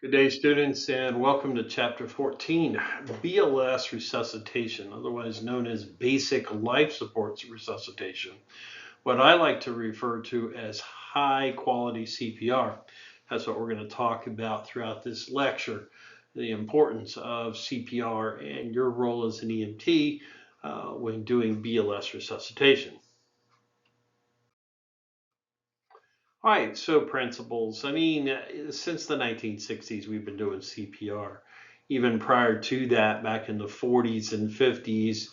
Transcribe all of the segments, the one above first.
Good day, students, and welcome to Chapter 14, BLS resuscitation, otherwise known as basic life supports resuscitation, what I like to refer to as high quality CPR. That's what we're going to talk about throughout this lecture, the importance of CPR and your role as an EMT when doing BLS resuscitation. All right, so principles. Since the 1960s, we've been doing CPR. Even prior to that, back in the 40s and 50s,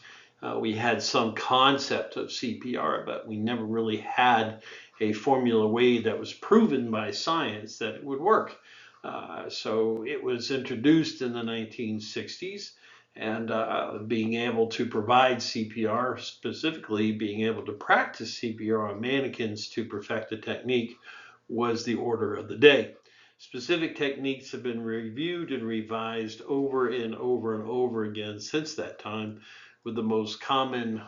we had some concept of CPR, but we never really had a formula way that was proven by science that it would work. So it was introduced in the 1960s, and being able to provide CPR, specifically being able to practice CPR on mannequins to perfect the technique, was the order of the day. Specific techniques have been reviewed and revised over and over and over again since that time, with the most common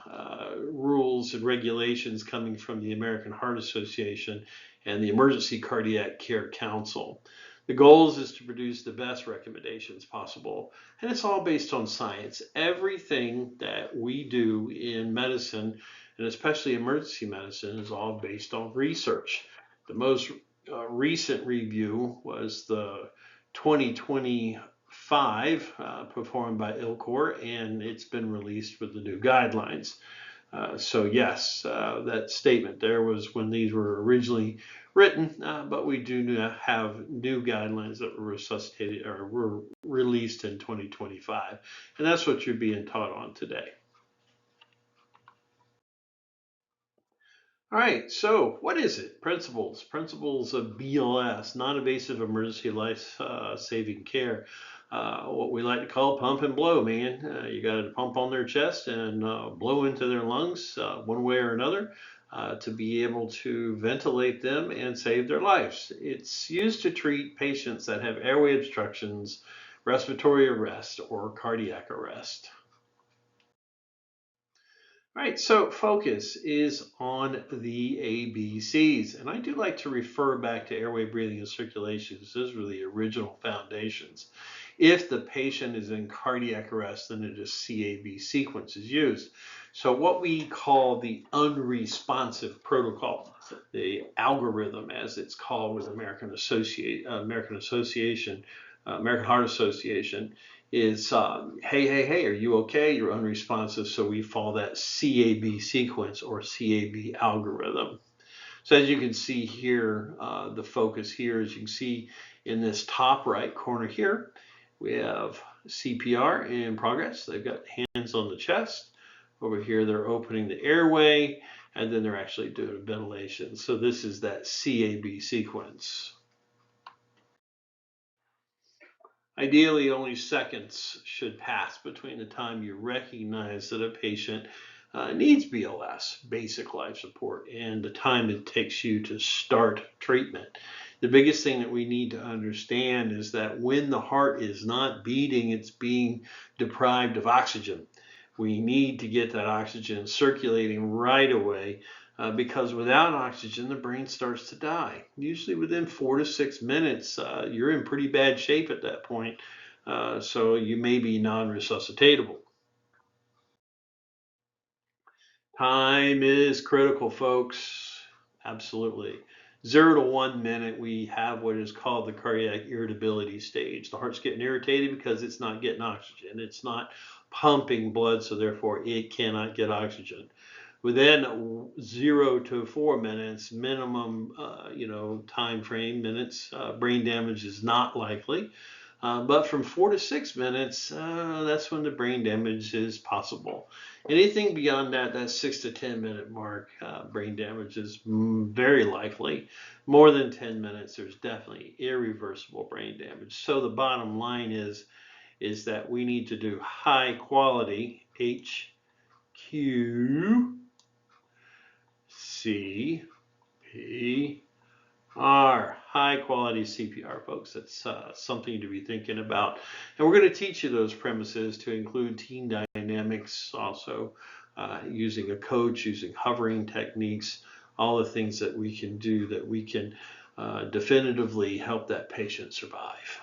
rules and regulations coming from the American Heart Association and the Emergency Cardiac Care Council. The goal is to produce the best recommendations possible, and it's all based on science. Everything that we do in medicine, and especially emergency medicine, is all based on research. The most recent review was the 2025 performed by ILCOR, and it's been released with the new guidelines. So yes, that statement there was when these were originally written, but we do have new guidelines that were resuscitated or were released in 2025, and that's what you're being taught on today. All right, so what is it? Principles. Principles of BLS, non-invasive emergency life-saving care. What we like to call pump and blow, man. You got to pump on their chest and blow into their lungs one way or another to be able to ventilate them and save their lives. It's used to treat patients that have airway obstructions, respiratory arrest, or cardiac arrest. Right, so focus is on the ABCs, and I do like to refer back to airway, breathing, and circulation. Those are the original foundations. If the patient is in cardiac arrest, then it is CAB sequence is used. So what we call the unresponsive protocol, the algorithm as it's called with American Heart Association, is hey, are you okay? You're unresponsive, so we follow that CAB sequence or CAB algorithm. So as you can see here, the focus here, as you can see in this top right corner here, we have CPR in progress. They've got hands on the chest. Over here, they're opening the airway, and then they're actually doing ventilation. So this is that CAB sequence. Ideally, only seconds should pass between the time you recognize that a patient needs BLS, basic life support, and the time it takes you to start treatment. The biggest thing that we need to understand is that when the heart is not beating, it's being deprived of oxygen. We need to get that oxygen circulating right away because without oxygen, the brain starts to die. Usually within 4 to 6 minutes, you're in pretty bad shape at that point, so you may be non-resuscitatable. Time is critical, folks. Absolutely. 0 to 1 minute, we have what is called the cardiac irritability stage. The heart's getting irritated because it's not getting oxygen. It's not pumping blood, so therefore it cannot get oxygen. Within 0 to 4 minutes, minimum, time frame minutes, brain damage is not likely. But from 4 to 6 minutes, that's when the brain damage is possible. Anything beyond that 6 to 10 minute mark, brain damage is very likely. More than 10 minutes, there's definitely irreversible brain damage. So the bottom line is that we need to do high quality HQCPR, high quality CPR, folks. That's something to be thinking about. And we're going to teach you those premises to include team dynamics, also using a coach, using hovering techniques, all the things that we can do that we can definitively help that patient survive.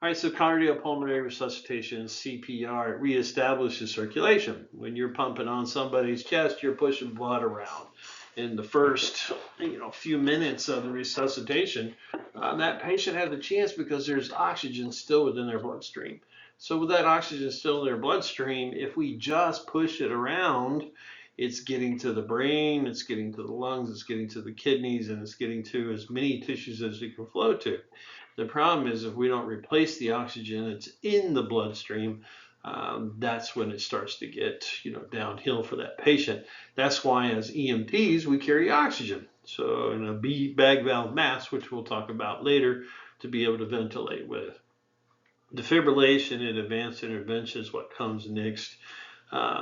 All right, so cardiopulmonary resuscitation, CPR, it reestablishes circulation. When you're pumping on somebody's chest, you're pushing blood around. In the first, few minutes of the resuscitation, that patient has a chance because there's oxygen still within their bloodstream. So with that oxygen still in their bloodstream, if we just push it around, it's getting to the brain, it's getting to the lungs, it's getting to the kidneys, and it's getting to as many tissues as it can flow to. The problem is if we don't replace the oxygen that's in the bloodstream, that's when it starts to get downhill for that patient. That's why as EMTs we carry oxygen. So in a bag valve mask, which we'll talk about later, to be able to ventilate with. Defibrillation and advanced intervention is what comes next.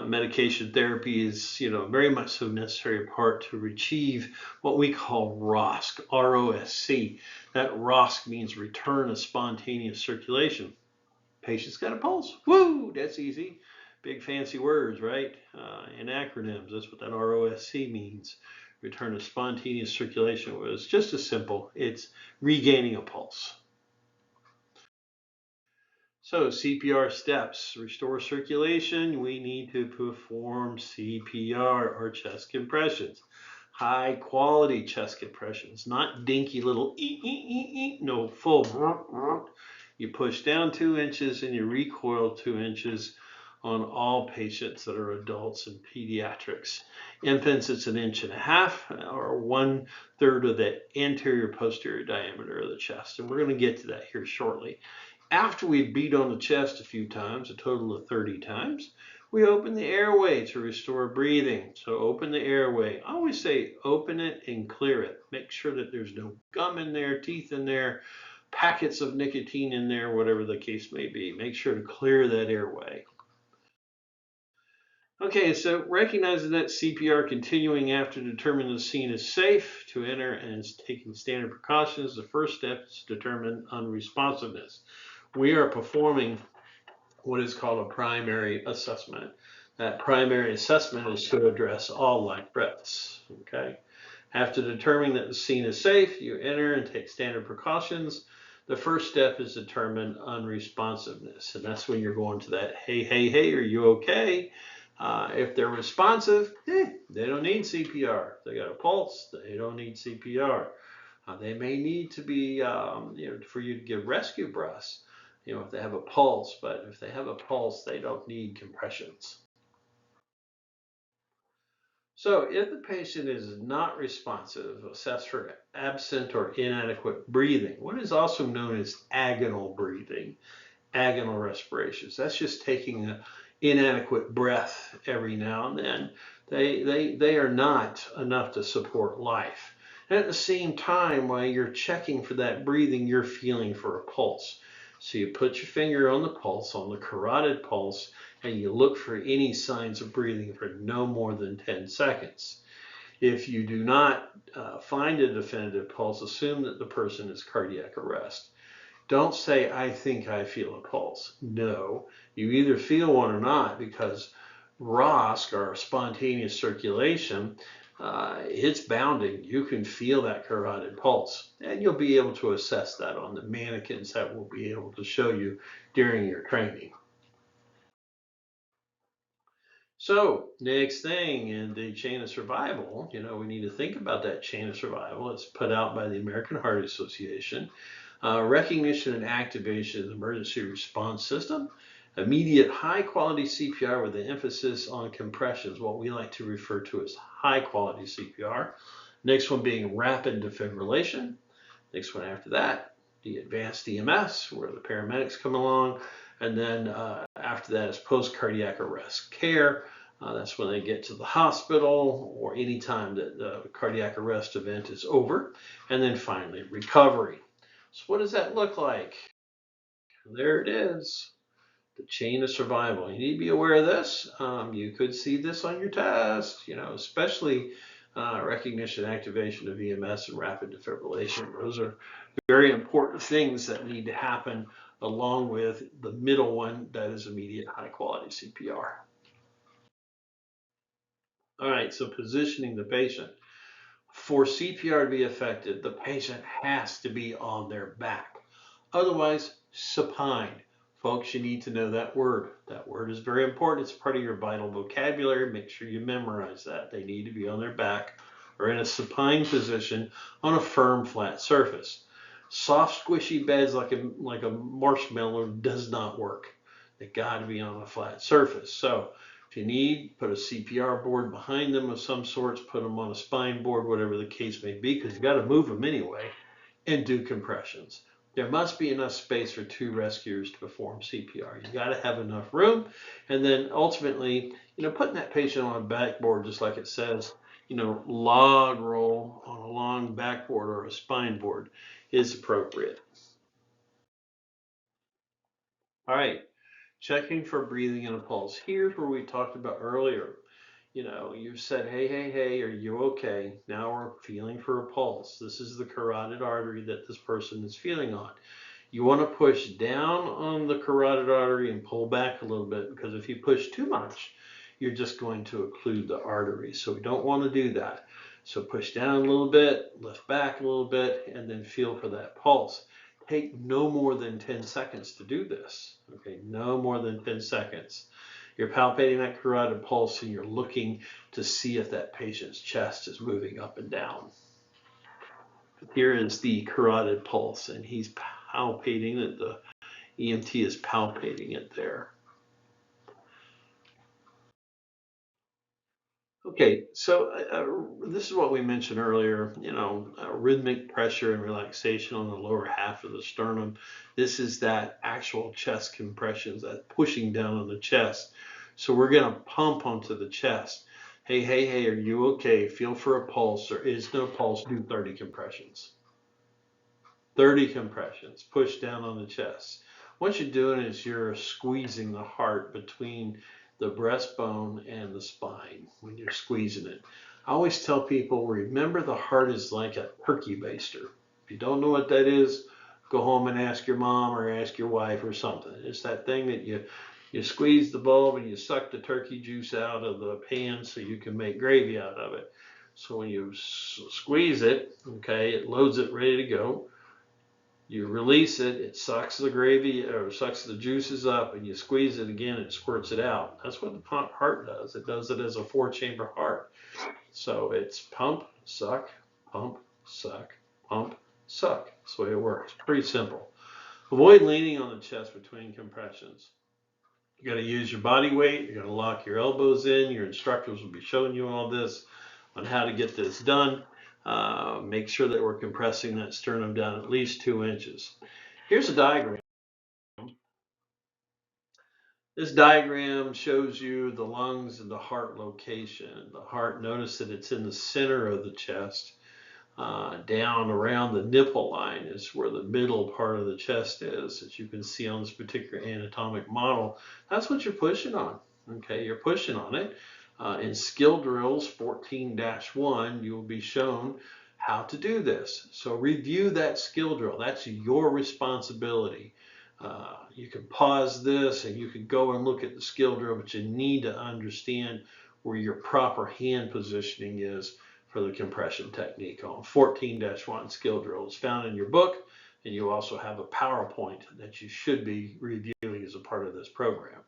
Medication therapy is, very much so necessary part to achieve what we call ROSC, R-O-S-C. That ROSC means return of spontaneous circulation. Patient's got a pulse. Woo, that's easy. Big fancy words, right? And acronyms, that's what that ROSC means. Return of spontaneous circulation was just as simple. It's regaining a pulse. So CPR steps, restore circulation, we need to perform CPR or chest compressions. High quality chest compressions, not dinky little no, full. You push down 2 inches and you recoil 2 inches on all patients that are adults and pediatrics. Infants, it's 1.5 inches or 1/3 of the anterior posterior diameter of the chest. And we're going to get to that here shortly. After we beat on the chest a few times, a total of 30 times, we open the airway to restore breathing. So open the airway. I always say open it and clear it. Make sure that there's no gum in there, teeth in there, packets of nicotine in there, whatever the case may be. Make sure to clear that airway. Okay, so recognizing that CPR continuing after determining the scene is safe to enter and taking standard precautions, the first step is to determine unresponsiveness. We are performing what is called a primary assessment. That primary assessment is to address all life breaths. Okay. After determining that the scene is safe, you enter and take standard precautions. The first step is determine unresponsiveness, and that's when you're going to that hey, are you okay? If they're responsive, they don't need CPR. If they got a pulse, they don't need CPR. They may need to be, for you to give rescue breaths, if they have a pulse, but if they have a pulse, they don't need compressions. So if the patient is not responsive, assess for absent or inadequate breathing, what is also known as agonal breathing, agonal respirations. That's just taking an inadequate breath every now and then. They are not enough to support life. And at the same time, while you're checking for that breathing, you're feeling for a pulse. So you put your finger on the pulse, on the carotid pulse, and you look for any signs of breathing for no more than 10 seconds. If you do not find a definitive pulse, assume that the person is cardiac arrest. Don't say, I think I feel a pulse. No, you either feel one or not, because ROSC, or spontaneous circulation, it's bounding. You can feel that carotid pulse, and you'll be able to assess that on the mannequins that we'll be able to show you during your training. So next thing in the chain of survival, we need to think about that chain of survival. It's put out by the American Heart Association. Recognition and activation of the emergency response system. Immediate high quality CPR with an emphasis on compressions, what we like to refer to as high quality CPR. Next one being rapid defibrillation. Next one after that, the advanced EMS, where the paramedics come along. And then after that is post-cardiac arrest care. That's when they get to the hospital or any time that the cardiac arrest event is over. And then finally, recovery. So what does that look like? There it is, the chain of survival. You need to be aware of this. You could see this on your test, especially recognition, activation of EMS, and rapid defibrillation. Those are very important things that need to happen along with the middle one, that is immediate high quality CPR. All right, so positioning the patient. For CPR to be effective, the patient has to be on their back. Otherwise, supine. Folks, you need to know that word. That word is very important. It's part of your vital vocabulary. Make sure you memorize that. They need to be on their back or in a supine position on a firm, flat surface. Soft, squishy beds like a marshmallow does not work. They got to be on a flat surface. So if you need, put a CPR board behind them of some sorts, put them on a spine board, whatever the case may be, because you got to move them anyway, and do compressions. There must be enough space for 2 rescuers to perform CPR. You got to have enough room, and then ultimately, putting that patient on a backboard, just like it says, log roll on a long backboard or a spine board is appropriate. All right, checking for breathing and a pulse. Here's where we talked about earlier. You said, hey, hey, hey, are you okay? Now we're feeling for a pulse. This is the carotid artery that this person is feeling on. You want to push down on the carotid artery and pull back a little bit, because if you push too much, you're just going to occlude the artery. So we don't want to do that. So push down a little bit, lift back a little bit, and then feel for that pulse. Take no more than 10 seconds to do this. Okay, no more than 10 seconds. You're palpating that carotid pulse and you're looking to see if that patient's chest is moving up and down. Here is the carotid pulse, and he's palpating it. The EMT is palpating it there. Okay, so this is what we mentioned earlier, rhythmic pressure and relaxation on the lower half of the sternum. This is that actual chest compressions, that pushing down on the chest. So we're going to pump onto the chest. Hey, hey, hey, are you okay? Feel for a pulse. There is no pulse. Do 30 compressions. 30 compressions. Push down on the chest. What you're doing is you're squeezing the heart between the breastbone and the spine when you're squeezing it. I always tell people, remember the heart is like a turkey baster. If you don't know what that is, go home and ask your mom or ask your wife or something. It's that thing that you squeeze the bulb and you suck the turkey juice out of the pan so you can make gravy out of it. So when you squeeze it, okay, it loads it ready to go. You release it, it sucks the gravy or sucks the juices up, and you squeeze it again, it squirts it out. That's what the heart does. It does it as a 4-chamber heart. So it's pump, suck, pump, suck, pump, suck. That's the way it works. Pretty simple. Avoid leaning on the chest between compressions. You got to use your body weight. You got to lock your elbows in. Your instructors will be showing you all this on how to get this done. Make sure that we're compressing that sternum down at least 2 inches. Here's a diagram. This diagram shows you the lungs and the heart location. The heart, notice that it's in the center of the chest. Down around the nipple line is where the middle part of the chest is, as you can see on this particular anatomic model. That's what you're pushing on. Okay, you're pushing on it. In skill drills 14-1, you will be shown how to do this. So review that skill drill. That's your responsibility. You can pause this and you can go and look at the skill drill, but you need to understand where your proper hand positioning is for the compression technique on 14-1 skill drill. It's found in your book, and you also have a PowerPoint that you should be reviewing as a part of this program.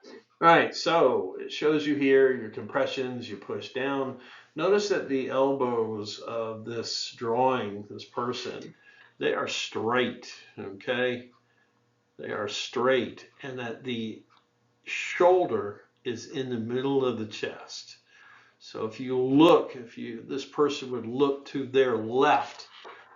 All right, so it shows you here your compressions, you push down. Notice that the elbows of this drawing, this person, they are straight, okay? They are straight, and that the shoulder is in the middle of the chest. So if this person would look to their left,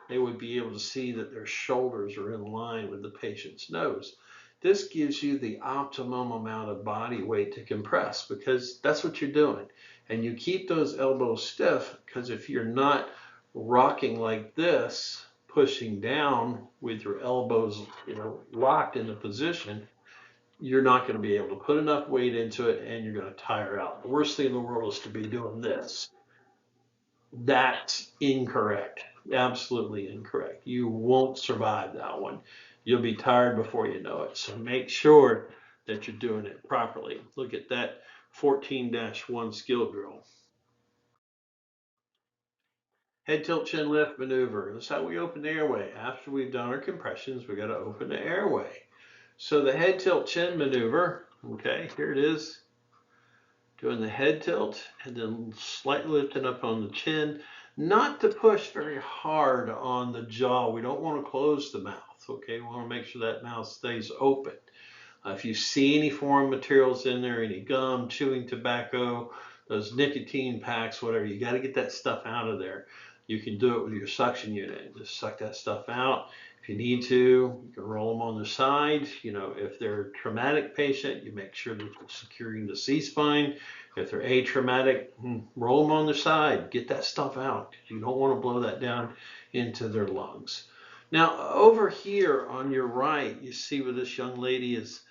they would be able to see that their shoulders are in line with the patient's nose. This gives you the optimum amount of body weight to compress, because that's what you're doing. And you keep those elbows stiff, because if you're not rocking like this, pushing down with your elbows, locked in the position, you're not going to be able to put enough weight into it, and you're going to tire out. The worst thing in the world is to be doing this. That's incorrect. Absolutely incorrect. You won't survive that one. You'll be tired before you know it. So make sure that you're doing it properly. Look at that 14-1 skill drill. Head tilt chin lift maneuver. That's how we open the airway. After we've done our compressions, we got to open the airway. So the head tilt chin maneuver, okay, here it is. Doing the head tilt and then slightly lifting up on the chin. Not to push very hard on the jaw. We don't want to close the mouth, okay? We want to make sure that mouth stays open. If you see any foreign materials in there, any gum, chewing tobacco, those nicotine packs, whatever, you got to get that stuff out of there. You can do it with your suction unit. Just suck that stuff out. If you need to, you can roll them on the side. You know, if they're a traumatic patient, you make sure that you're securing the C-spine. If they're atraumatic, roll them on the side. Get that stuff out. You don't want to blow that down into their lungs. Now, over here on your right, you see where this young lady is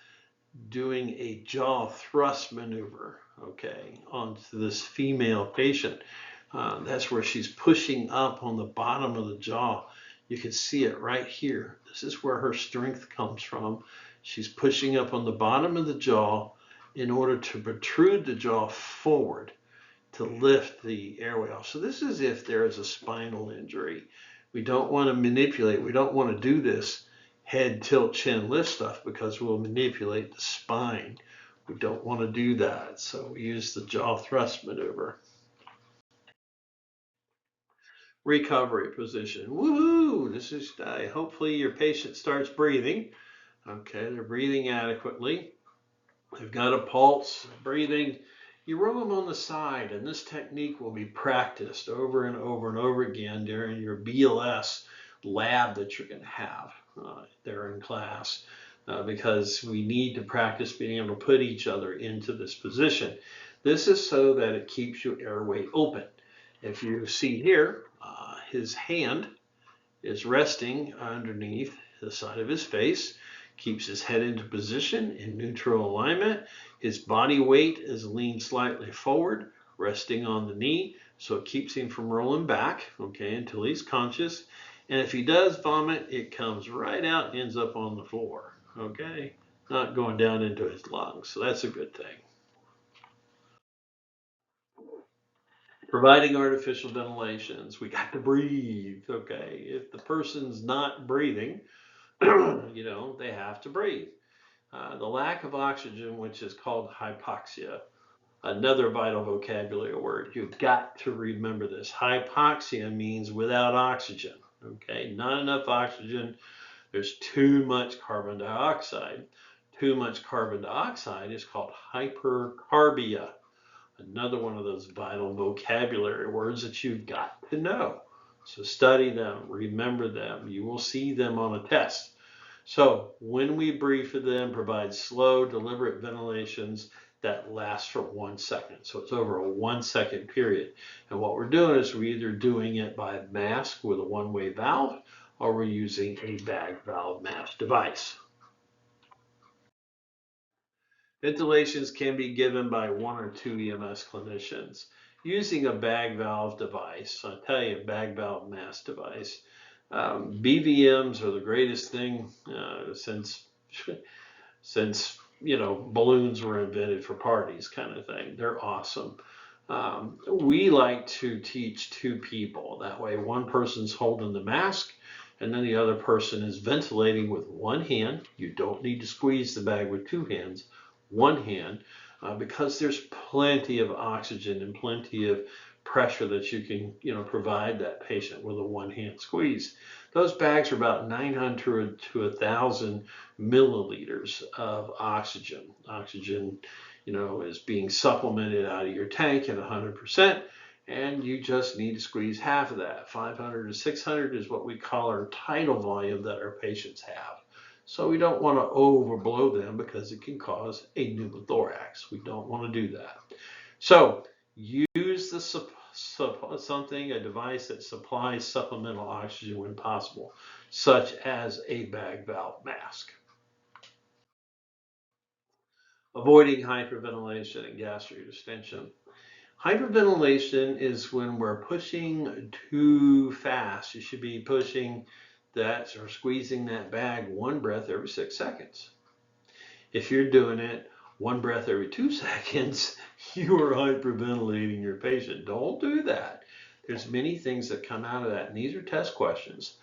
doing a jaw thrust maneuver, okay, onto this female patient. That's where she's pushing up on the bottom of the jaw. You can see it right here. This is where her strength comes from. She's pushing up on the bottom of the jaw in order to protrude the jaw forward to lift the airway off. So this is if there is a spinal injury. We don't want to manipulate. We don't want to do this head tilt chin lift stuff because we'll manipulate the spine. We don't want to do that. So we use the jaw thrust maneuver. Recovery position. Woohoo! This is hopefully your patient starts breathing. Okay, they're breathing adequately. They've got a pulse, breathing. You roll them on the side, and this technique will be practiced over and over and over again during your BLS lab that you're going to have there in class because we need to practice being able to put each other into this position. This is so that it keeps your airway open. If you see here, his hand is resting underneath the side of his face, keeps his head into position in neutral alignment. His body weight is leaned slightly forward, resting on the knee, so it keeps him from rolling back, okay, until he's conscious. And if he does vomit, it comes right out and ends up on the floor, okay, not going down into his lungs. So that's a good thing. Providing artificial ventilations. We got to breathe, okay? If the person's not breathing, you know, they have to breathe. The lack of oxygen, which is called hypoxia, another vital vocabulary word. You've got to remember this. Hypoxia means without oxygen, okay? Not enough oxygen. There's too much carbon dioxide. Too much carbon dioxide is called hypercarbia. Another one of those vital vocabulary words that you've got to know. So study them, remember them. You will see them on a test. So when we breathe for them, provide slow, deliberate ventilations that last for 1 second. So it's over a 1 second period. And what we're doing is we're either doing it by mask with a one-way valve or we're using a bag valve mask device. Ventilations can be given by 1 or 2 EMS clinicians. Using a bag valve device, I tell you, a bag valve mask device, BVMs are the greatest thing since you know balloons were invented for parties, kind of thing. They're awesome. We like to teach 2 people. That way, one person's holding the mask, and then the other person is ventilating with one hand. You don't need to squeeze the bag with 2 hands. One hand, because there's plenty of oxygen and plenty of pressure that you can provide that patient with a one-hand squeeze. Those bags are about 900 to 1,000 milliliters of oxygen. Oxygen, is being supplemented out of your tank at 100%, and you just need to squeeze half of that. 500 to 600 is what we call our tidal volume that our patients have. So we don't want to overblow them because it can cause a pneumothorax. We don't want to do that. So use a device that supplies supplemental oxygen when possible, such as a bag valve mask. Avoiding hyperventilation and gastric distension. Hyperventilation is when we're pushing too fast. You should be pushing that or squeezing that bag 1 breath every 6 seconds. If you're doing it 1 breath every 2 seconds, you are hyperventilating your patient. Don't do that. There's many things that come out of that, and these are test questions.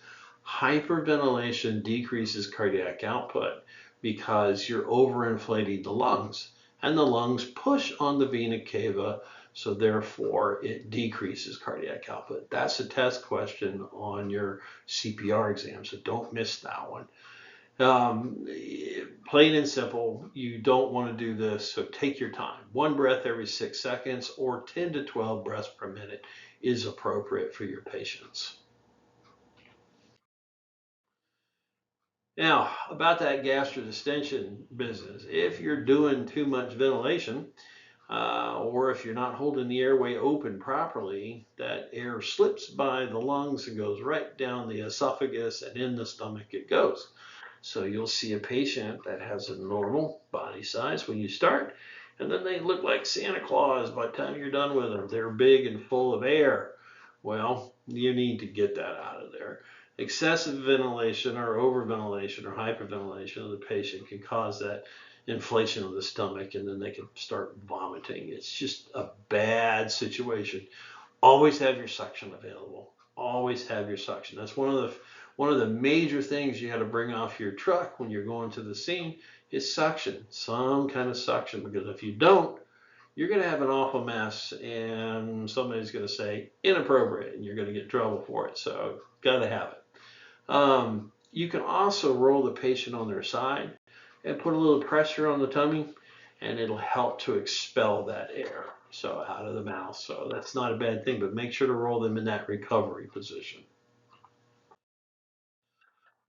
Hyperventilation decreases cardiac output because you're overinflating the lungs, and the lungs push on the vena cava, so therefore it decreases cardiac output. That's a test question on your CPR exam, so don't miss that one. Plain and simple, you don't want to do this, so take your time. 1 breath every 6 seconds or 10 to 12 breaths per minute is appropriate for your patients. Now, about that gastrodistension business, if you're doing too much ventilation, or if you're not holding the airway open properly, that air slips by the lungs and goes right down the esophagus, and in the stomach it goes. So you'll see a patient that has a normal body size when you start, and then they look like Santa Claus by the time you're done with them. They're big and full of air. Well, you need to get that out of there. Excessive ventilation or overventilation or hyperventilation of the patient can cause that inflation of the stomach, and then they can start vomiting. It's just a bad situation. Always have your suction available. Always have your suction. That's one of the major things you got to bring off your truck when you're going to the scene is suction, some kind of suction, because if you don't, you're going to have an awful mess, and somebody's going to say inappropriate, and you're going to get in trouble for it. So got to have it. You can also roll the patient on their side and put a little pressure on the tummy, and it'll help to expel that air so out of the mouth. So that's not a bad thing, but make sure to roll them in that recovery position.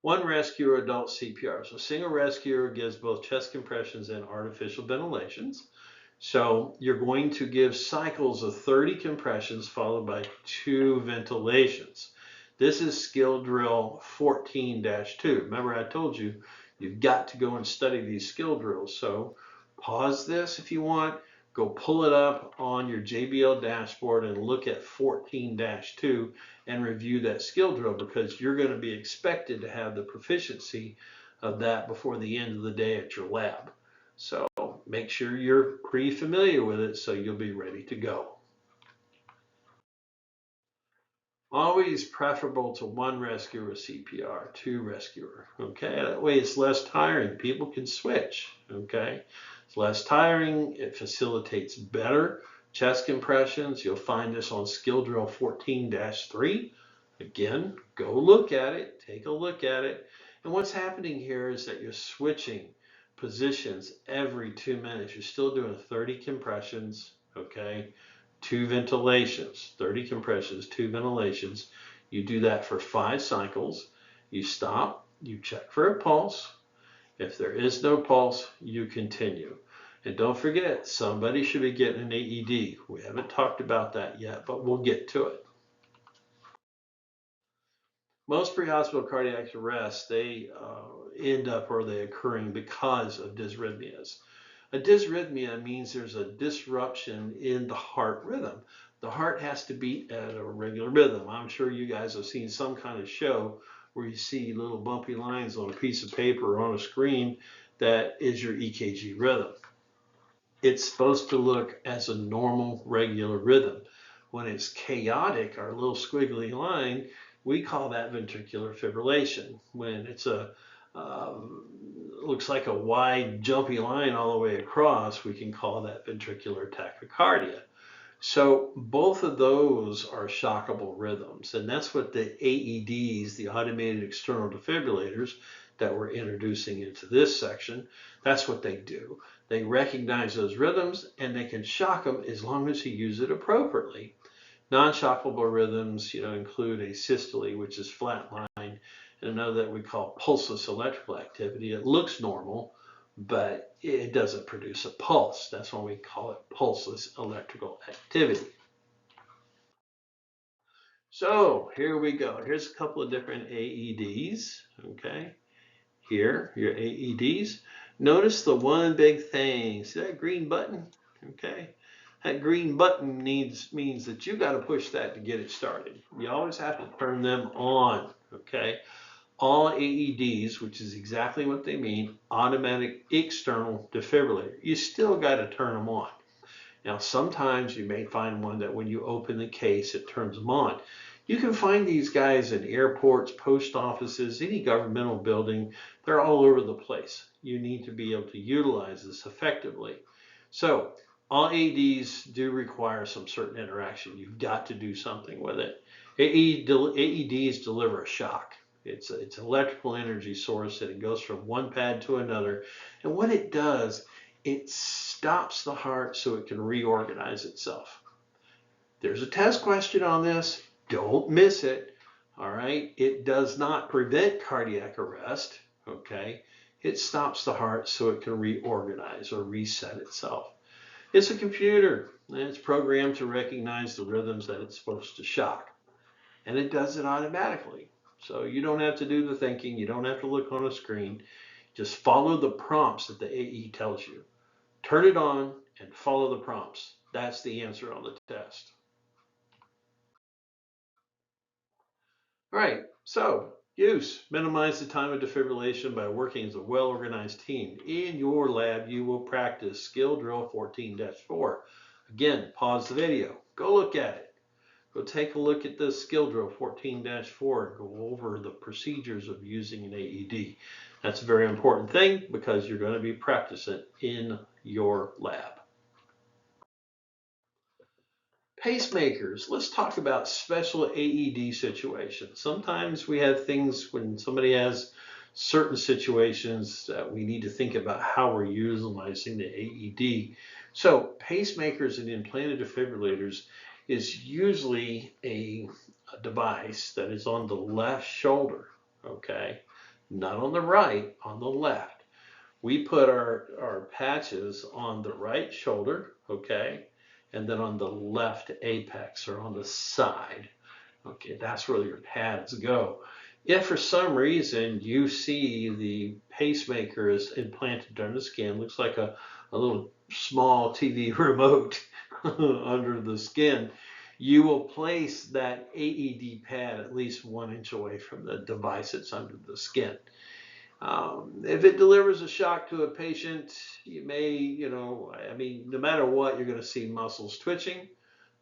One rescuer adult CPR. So single rescuer gives both chest compressions and artificial ventilations. So you're going to give cycles of 30 compressions followed by 2 ventilations. This is skill drill 14-2. Remember, I told you, you've got to go and study these skill drills. So pause this if you want. Go pull it up on your JBL dashboard and look at 14-2 and review that skill drill, because you're going to be expected to have the proficiency of that before the end of the day at your lab. So make sure you're pretty familiar with it so you'll be ready to go. Always preferable to 1 rescuer CPR, 2 rescuer, okay? That way it's less tiring. People can switch, okay? It's less tiring. It facilitates better chest compressions. You'll find this on skill drill 14-3. Again, go look at it, take a look at it. And what's happening here is that you're switching positions every 2 minutes. You're still doing 30 compressions, okay? 2 ventilations, 30 compressions, 2 ventilations. You do that for 5 cycles. You stop, you check for a pulse. If there is no pulse, you continue. And don't forget, somebody should be getting an AED. We haven't talked about that yet, but we'll get to it. Most pre-hospital cardiac arrests, they end up or they occurring because of dysrhythmias. A dysrhythmia means there's a disruption in the heart rhythm. The heart has to beat at a regular rhythm. I'm sure you guys have seen some kind of show where you see little bumpy lines on a piece of paper or on a screen. That is your EKG rhythm. It's supposed to look as a normal, regular rhythm. When it's chaotic, our little squiggly line, we call that ventricular fibrillation. When it's looks like a wide, jumpy line all the way across, we can call that ventricular tachycardia. So both of those are shockable rhythms, and that's what the AEDs, the automated external defibrillators that we're introducing into this section, that's what they do. They recognize those rhythms and they can shock them as long as you use it appropriately. Non-shockable rhythms, include asystole, which is flat line, and another that we call pulseless electrical activity. It looks normal, but it doesn't produce a pulse. That's why we call it pulseless electrical activity. So here we go. Here's a couple of different AEDs, okay? Here, your AEDs. Notice the one big thing. See that green button? Okay. That green button means that you got to push that to get it started. You always have to turn them on, okay? All AEDs, which is exactly what they mean, automatic external defibrillator. You still got to turn them on. Now, sometimes you may find one that when you open the case, it turns them on. You can find these guys in airports, post offices, any governmental building. They're all over the place. You need to be able to utilize this effectively. So all AEDs do require some certain interaction. You've got to do something with it. AEDs deliver a shock. It's an electrical energy source, and it goes from one pad to another. And what it does, it stops the heart so it can reorganize itself. There's a test question on this. Don't miss it. All right. It does not prevent cardiac arrest. Okay. It stops the heart so it can reorganize or reset itself. It's a computer, and it's programmed to recognize the rhythms that it's supposed to shock. And it does it automatically. So you don't have to do the thinking. You don't have to look on a screen. Just follow the prompts that the AE tells you. Turn it on and follow the prompts. That's the answer on the test. All right, so use. Minimize the time of defibrillation by working as a well-organized team. In your lab, you will practice skill drill 14-4. Again, pause the video. Go look at it. Go take a look at the skill drill 14-4 and go over the procedures of using an AED. That's a very important thing because you're going to be practicing in your lab. Pacemakers. Let's talk about special AED situations. Sometimes we have things when somebody has certain situations that we need to think about how we're utilizing the AED. So pacemakers and implanted defibrillators is usually a device that is on the left shoulder, okay? Not on the right, on the left. We put our patches on the right shoulder, okay? And then on the left apex or on the side. Okay, that's where your pads go. If for some reason you see the pacemaker is implanted under the skin, looks like a little small TV remote under the skin, you will place that AED pad at least 1 inch away from the device that's under the skin. If it delivers a shock to a patient, you may, no matter what, you're going to see muscles twitching.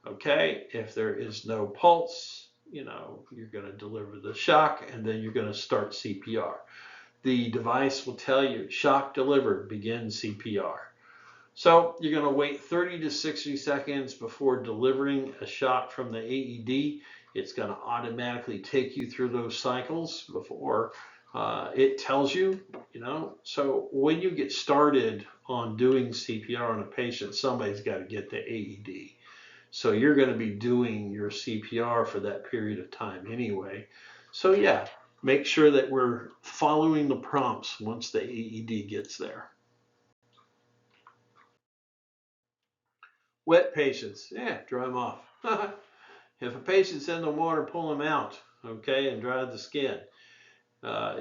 Okay. If there is no pulse, you're going to deliver the shock and then you're going to start CPR. The device will tell you shock delivered, begin CPR. So you're going to wait 30 to 60 seconds before delivering a shock from the AED. It's going to automatically take you through those cycles before it tells you, so when you get started on doing CPR on a patient, somebody's got to get the AED. So you're going to be doing your CPR for that period of time anyway. So yeah, make sure that we're following the prompts once the AED gets there. Wet patients, dry them off. If a patient's in the water, pull them out, okay, and dry the skin.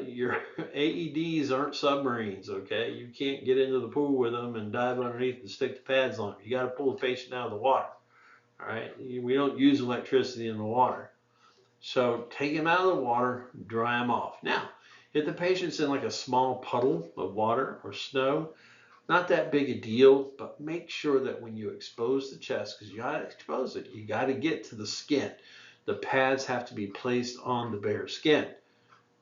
Your AEDs aren't submarines, okay? You can't get into the pool with them and dive underneath and stick the pads on them. You got to pull the patient out of the water, all right? We don't use electricity in the water. So take them out of the water, dry them off. Now, if the patient's in like a small puddle of water or snow, not that big a deal, but make sure that when you expose the chest, because you got to expose it, you got to get to the skin. The pads have to be placed on the bare skin.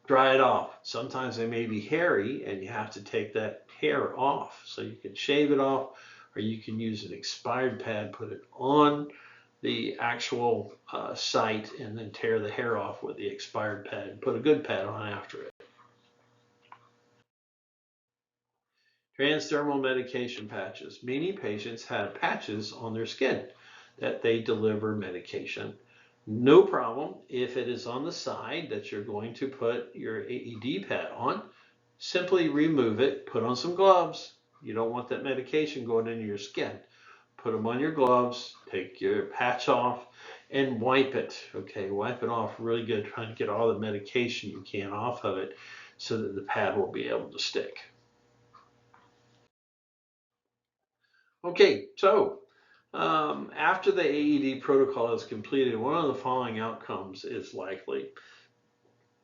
Dry it off. Sometimes they may be hairy and you have to take that hair off. So you can shave it off or you can use an expired pad, put it on the actual site and then tear the hair off with the expired pad and put a good pad on after it. Transdermal medication patches. Many patients have patches on their skin that they deliver medication. No problem if it is on the side that you're going to put your AED pad on. Simply remove it, put on some gloves. You don't want that medication going into your skin. Put them on your gloves, take your patch off, and wipe it. Okay, wipe it off really good, trying to get all the medication you can off of it so that the pad will be able to stick. Okay, so after the AED protocol is completed, one of the following outcomes is likely.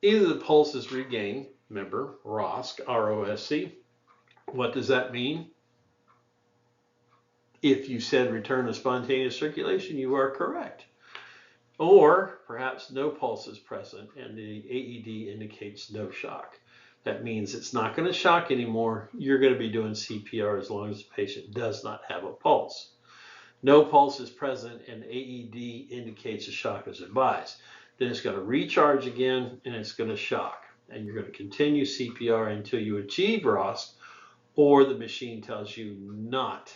Either the pulse is regained, remember, ROSC, R-O-S-C. What does that mean? If you said return to spontaneous circulation, you are correct. Or perhaps no pulse is present and the AED indicates no shock. That means it's not going to shock anymore. You're going to be doing CPR as long as the patient does not have a pulse. No pulse is present and AED indicates a shock is advised. Then it's going to recharge again and it's going to shock. And you're going to continue CPR until you achieve ROSC or the machine tells you not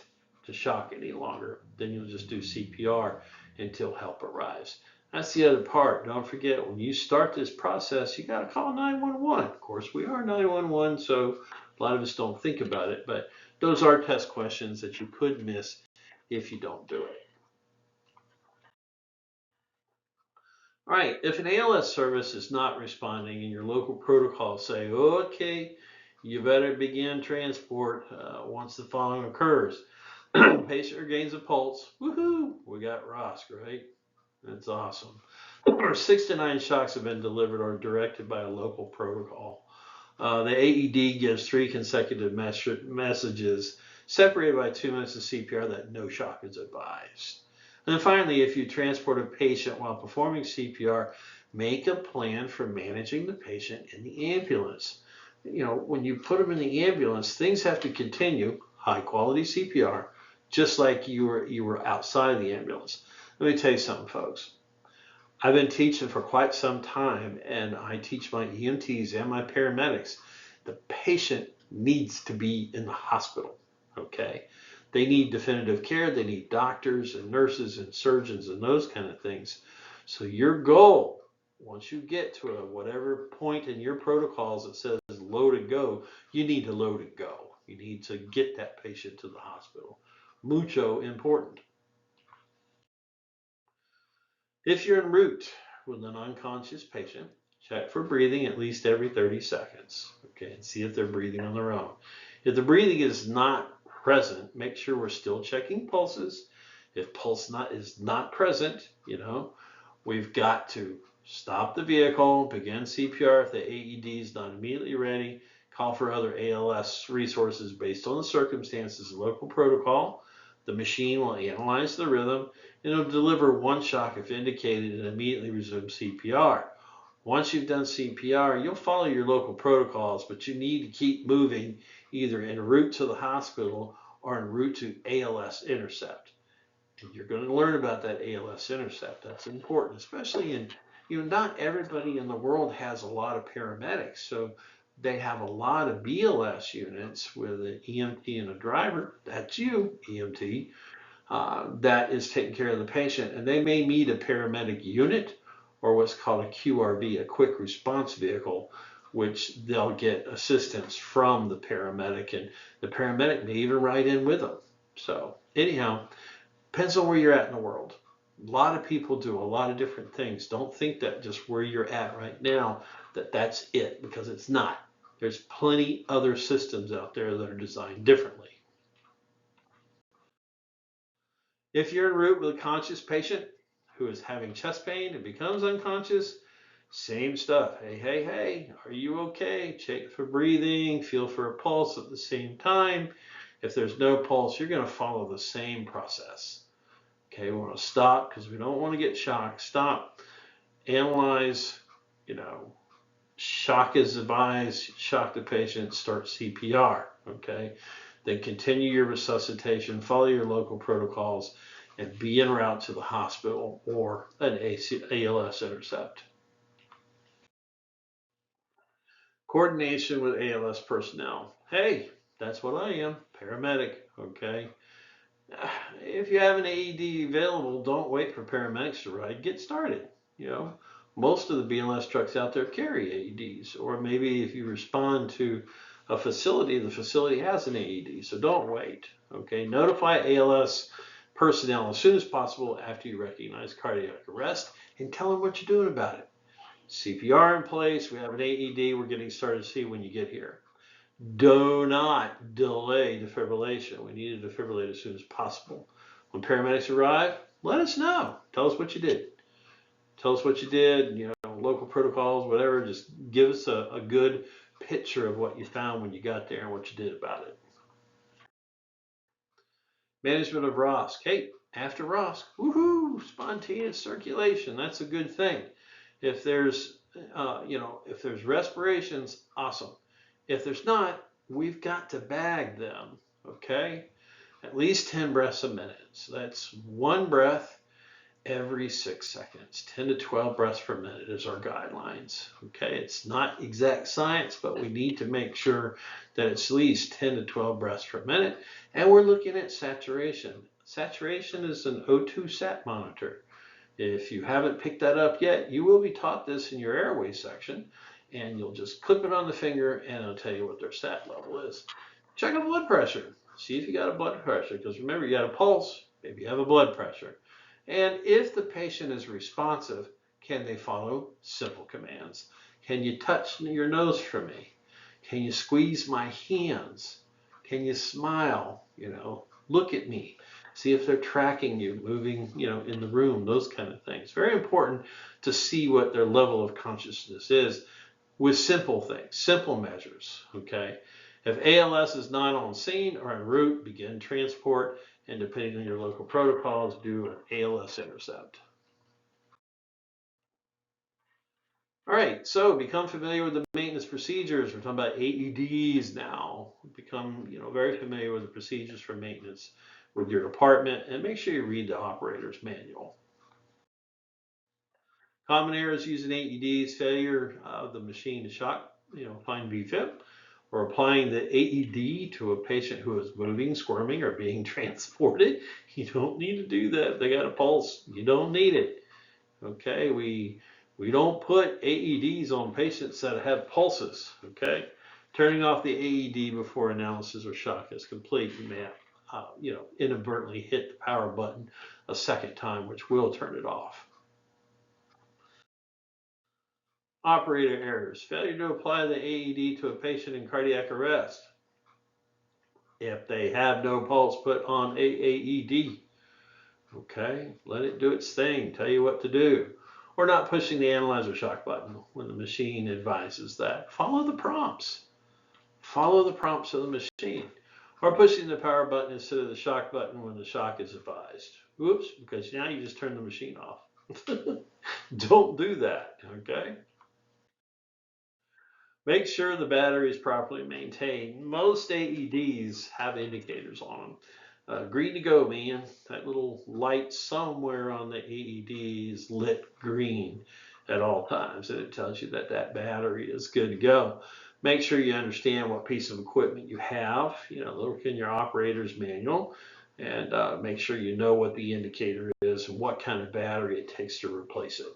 to shock any longer. Then you'll just do CPR until help arrives. That's the other part. Don't forget, when you start this process, you got to call 911. Of course, we are 911, so a lot of us don't think about it, but those are test questions that you could miss if you don't do it. All right, if an ALS service is not responding and your local protocols say, okay, you better begin transport once the following occurs. Patient regains a pulse. Woohoo! We got ROSC, right? That's awesome. 6 to 9 shocks have been delivered or directed by a local protocol. The AED gives 3 consecutive messages separated by 2 minutes of CPR that no shock is advised. And then finally, if you transport a patient while performing CPR, make a plan for managing the patient in the ambulance. You know, when you put them in the ambulance, things have to continue, high quality CPR, just like you were outside of the ambulance. Let me tell you something, folks. I've been teaching for quite some time, and I teach my EMTs and my paramedics. The patient needs to be in the hospital, okay? They need definitive care. They need doctors and nurses and surgeons and those kind of things. So your goal, once you get to whatever point in your protocols that says load and go, you need to load and go. You need to get that patient to the hospital. Mucho important. If you're en route with an unconscious patient, check for breathing at least every 30 seconds, okay, and see if they're breathing on their own. If the breathing is not present, make sure we're still checking pulses. If pulse is not present, you know, we've got to stop the vehicle, begin CPR if the AED is not immediately ready, call for other ALS resources based on the circumstances, local protocol. The machine will analyze the rhythm and it'll deliver 1 shock if indicated and immediately resume CPR. Once you've done CPR, you'll follow your local protocols, but you need to keep moving either en route to the hospital or en route to ALS intercept. And you're going to learn about that ALS intercept. That's important, especially in, you know, not everybody in the world has a lot of paramedics. So they have a lot of BLS units with an EMT and a driver. That's you, EMT. That is taking care of the patient, and they may need a paramedic unit or what's called a QRV, a quick response vehicle, which they'll get assistance from the paramedic, and the paramedic may even ride in with them. So anyhow, depends on where you're at in the world. A lot of people do a lot of different things. Don't think that just where you're at right now, that's it, because it's not. There's plenty other systems out there that are designed differently. If you're en route with a conscious patient who is having chest pain and becomes unconscious, same stuff. Hey, are you okay? Check for breathing, feel for a pulse at the same time. If there's no pulse, you're going to follow the same process. Okay, we want to stop because we don't want to get shocked. Stop, analyze, you know, shock is advised, shock the patient, start CPR, okay? Then continue your resuscitation, follow your local protocols, and be en route to the hospital or an ALS intercept. Coordination with ALS personnel. Hey, that's what I am, paramedic, okay? If you have an AED available, don't wait for paramedics to ride. Get started, you know. Most of the BLS trucks out there carry AEDs, or maybe if you respond to a facility, the facility has an AED, so don't wait, okay? Notify ALS personnel as soon as possible after you recognize cardiac arrest and tell them what you're doing about it. CPR in place, we have an AED, we're getting started to see when you get here. Do not delay defibrillation. We need to defibrillate as soon as possible. When paramedics arrive, let us know. Tell us what you did. Tell us what you did, you know, local protocols, whatever. Just give us a good picture of what you found when you got there and what you did about it. Management of ROSC. Hey, after ROSC, woohoo, spontaneous circulation. That's a good thing. If there's, if there's respirations, awesome. If there's not, we've got to bag them, okay? At least 10 breaths a minute. So that's one breath every 6 seconds. 10 to 12 breaths per minute is our guidelines. Okay, it's not exact science, but we need to make sure that it's at least 10 to 12 breaths per minute. And we're looking at saturation. Saturation is an O2 sat monitor. If you haven't picked that up yet, you will be taught this in your airway section, and you'll just clip it on the finger and it'll tell you what their sat level is. Check a blood pressure. See if you got a blood pressure, because remember, you got a pulse, maybe you have a blood pressure. And if the patient is responsive, can they follow simple commands? Can you touch your nose for me? Can you squeeze my hands? Can you smile? Look at me. See if they're tracking you, moving, in the room, those kind of things. Very important to see what their level of consciousness is with simple things, simple measures, okay? If ALS is not on scene or en route, begin transport, and depending on your local protocols, do an ALS intercept. All right, so become familiar with the maintenance procedures. We're talking about AEDs now. Become, very familiar with the procedures for maintenance with your department, and make sure you read the operator's manual. Common errors using AEDs: failure of the machine to shock, find VFib, or applying the AED to a patient who is moving, squirming, or being transported. You don't need to do that. They got a pulse. You don't need it. Okay, we don't put AEDs on patients that have pulses. Okay, turning off the AED before analysis or shock is complete. You may inadvertently hit the power button a second time, which will turn it off. Operator errors: failure to apply the AED to a patient in cardiac arrest. If they have no pulse, put on a AED. Okay, let it do its thing, tell you what to do. Or not pushing the analyzer shock button when the machine advises that. Follow the prompts. Follow the prompts of the machine. Or pushing the power button instead of the shock button when the shock is advised. Oops, because now you just turn the machine off. Don't do that, okay? Make sure the battery is properly maintained. Most AEDs have indicators on them. Green to go, man. That little light somewhere on the AED is lit green at all times, and it tells you that that battery is good to go. Make sure you understand what piece of equipment you have. Look in your operator's manual, and make sure you know what the indicator is and what kind of battery it takes to replace it.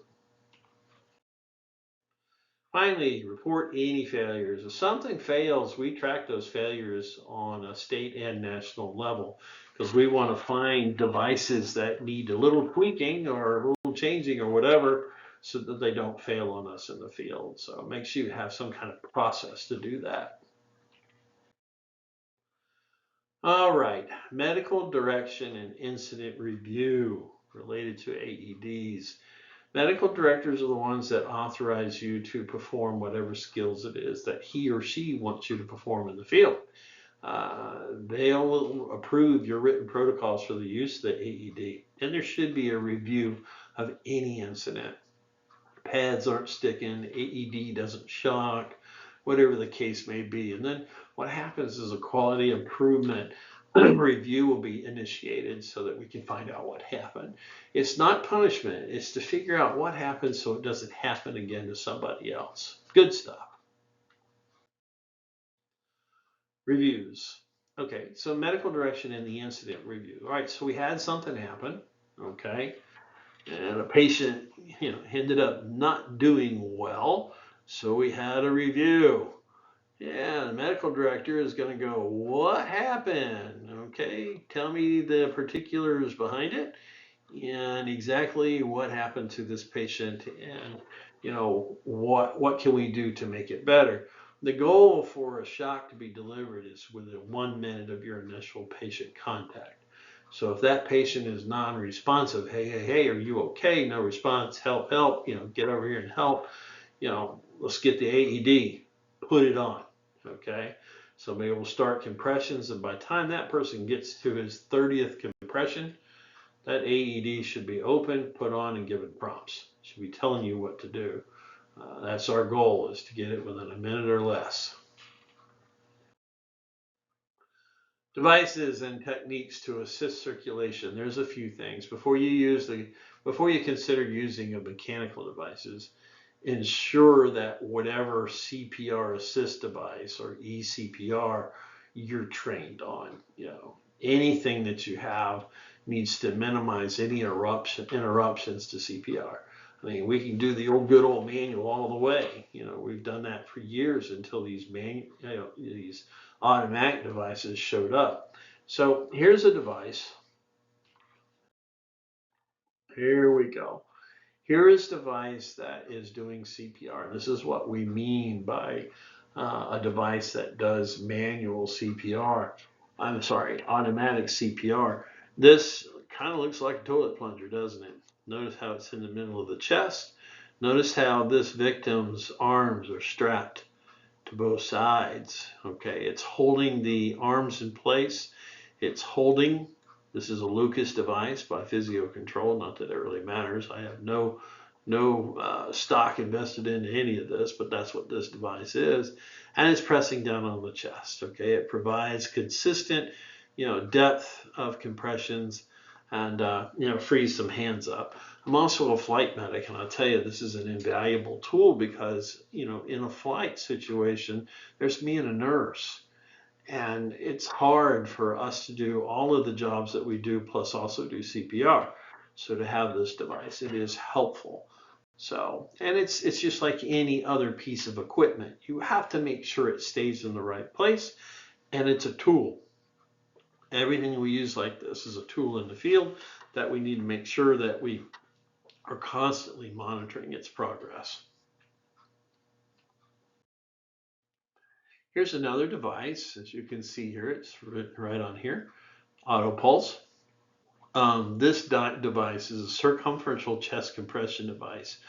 Finally, report any failures. If something fails, we track those failures on a state and national level, because we want to find devices that need a little tweaking or a little changing or whatever, so that they don't fail on us in the field. So make sure you have some kind of process to do that. All right, medical direction and incident review related to AEDs. Medical directors are the ones that authorize you to perform whatever skills it is that he or she wants you to perform in the field. They'll approve your written protocols for the use of the AED, and there should be a review of any incident. Pads aren't sticking, AED doesn't shock, whatever the case may be. And then what happens is a quality improvement review will be initiated so that we can find out what happened. It's not punishment, it's to figure out what happened so it doesn't happen again to somebody else. Good stuff. Reviews. Okay, so medical direction and the incident review. All right, so we had something happen, okay, and a patient, ended up not doing well, so we had a review. Yeah, the medical director is going to go, what happened? Okay, tell me the particulars behind it and exactly what happened to this patient, and what can we do to make it better. The goal for a shock to be delivered is within 1 minute of your initial patient contact. So if that patient is non-responsive, hey, are you okay? No response, help, get over here and help. Let's get the AED, put it on. Okay, Somebody will start compressions, and by the time that person gets to his 30th compression, that AED should be open, put on, and given prompts. It should be telling you what to do. That's our goal, is to get it within a minute or less. Devices and techniques to assist circulation. There's a few things. Before you consider using a mechanical devices, ensure that whatever CPR assist device or eCPR you're trained on. Anything that you have needs to minimize any interruptions to CPR. I mean, we can do the good old manual all the way. We've done that for years until these automatic devices showed up. So here's a device. Here we go. Here is a device that is doing CPR. This is what we mean by a device that does manual CPR. I'm sorry, automatic CPR. This kind of looks like a toilet plunger, doesn't it? Notice how it's in the middle of the chest. Notice how this victim's arms are strapped to both sides. Okay, it's holding the arms in place. It's holding. This is a Lucas device by Physio-Control. Not that it really matters. I have no stock invested in any of this, but that's what this device is. And it's pressing down on the chest. Okay, it provides consistent, depth of compressions, and frees some hands up. I'm also a flight medic, and I'll tell you, this is an invaluable tool because, in a flight situation, there's me and a nurse. And it's hard for us to do all of the jobs that we do, plus also do CPR. So to have this device, it is helpful. So, and it's just like any other piece of equipment. You have to make sure it stays in the right place, and it's a tool. Everything we use like this is a tool in the field that we need to make sure that we are constantly monitoring its progress. Here's another device. As you can see here, it's right on here, AutoPulse. This device is a circumferential chest compression device.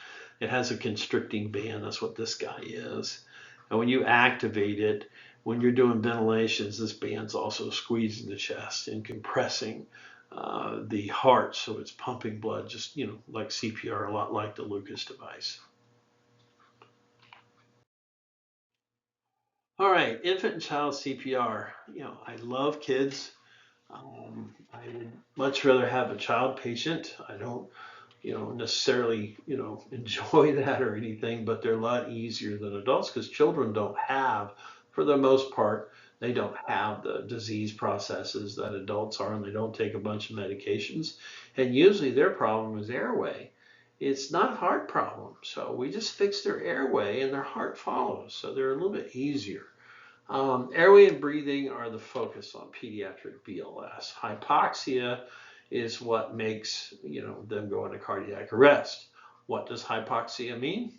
It has a constricting band. That's what this guy is. And when you activate it, when you're doing ventilations, this band's also squeezing the chest and compressing the heart, so it's pumping blood, just like CPR, a lot like the Lucas device. All right, infant and child CPR. I love kids. I would much rather have a child patient. I don't, necessarily, enjoy that or anything, but they're a lot easier than adults because children don't have, for the most part, they don't have the disease processes that adults are, and they don't take a bunch of medications. And usually their problem is airway. It's not a heart problem. So we just fix their airway and their heart follows. So they're a little bit easier. Airway and breathing are the focus on pediatric BLS. Hypoxia is what makes them go into cardiac arrest. What does hypoxia mean?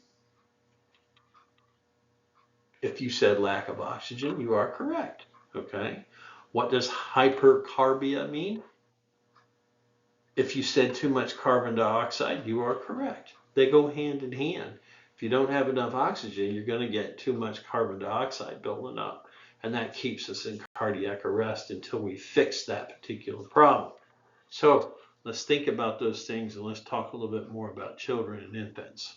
If you said lack of oxygen, you are correct. Okay. What does hypercarbia mean? If you said too much carbon dioxide, you are correct. They go hand in hand. If you don't have enough oxygen, you're going to get too much carbon dioxide building up. And that keeps us in cardiac arrest until we fix that particular problem. So let's think about those things, and let's talk a little bit more about children and infants.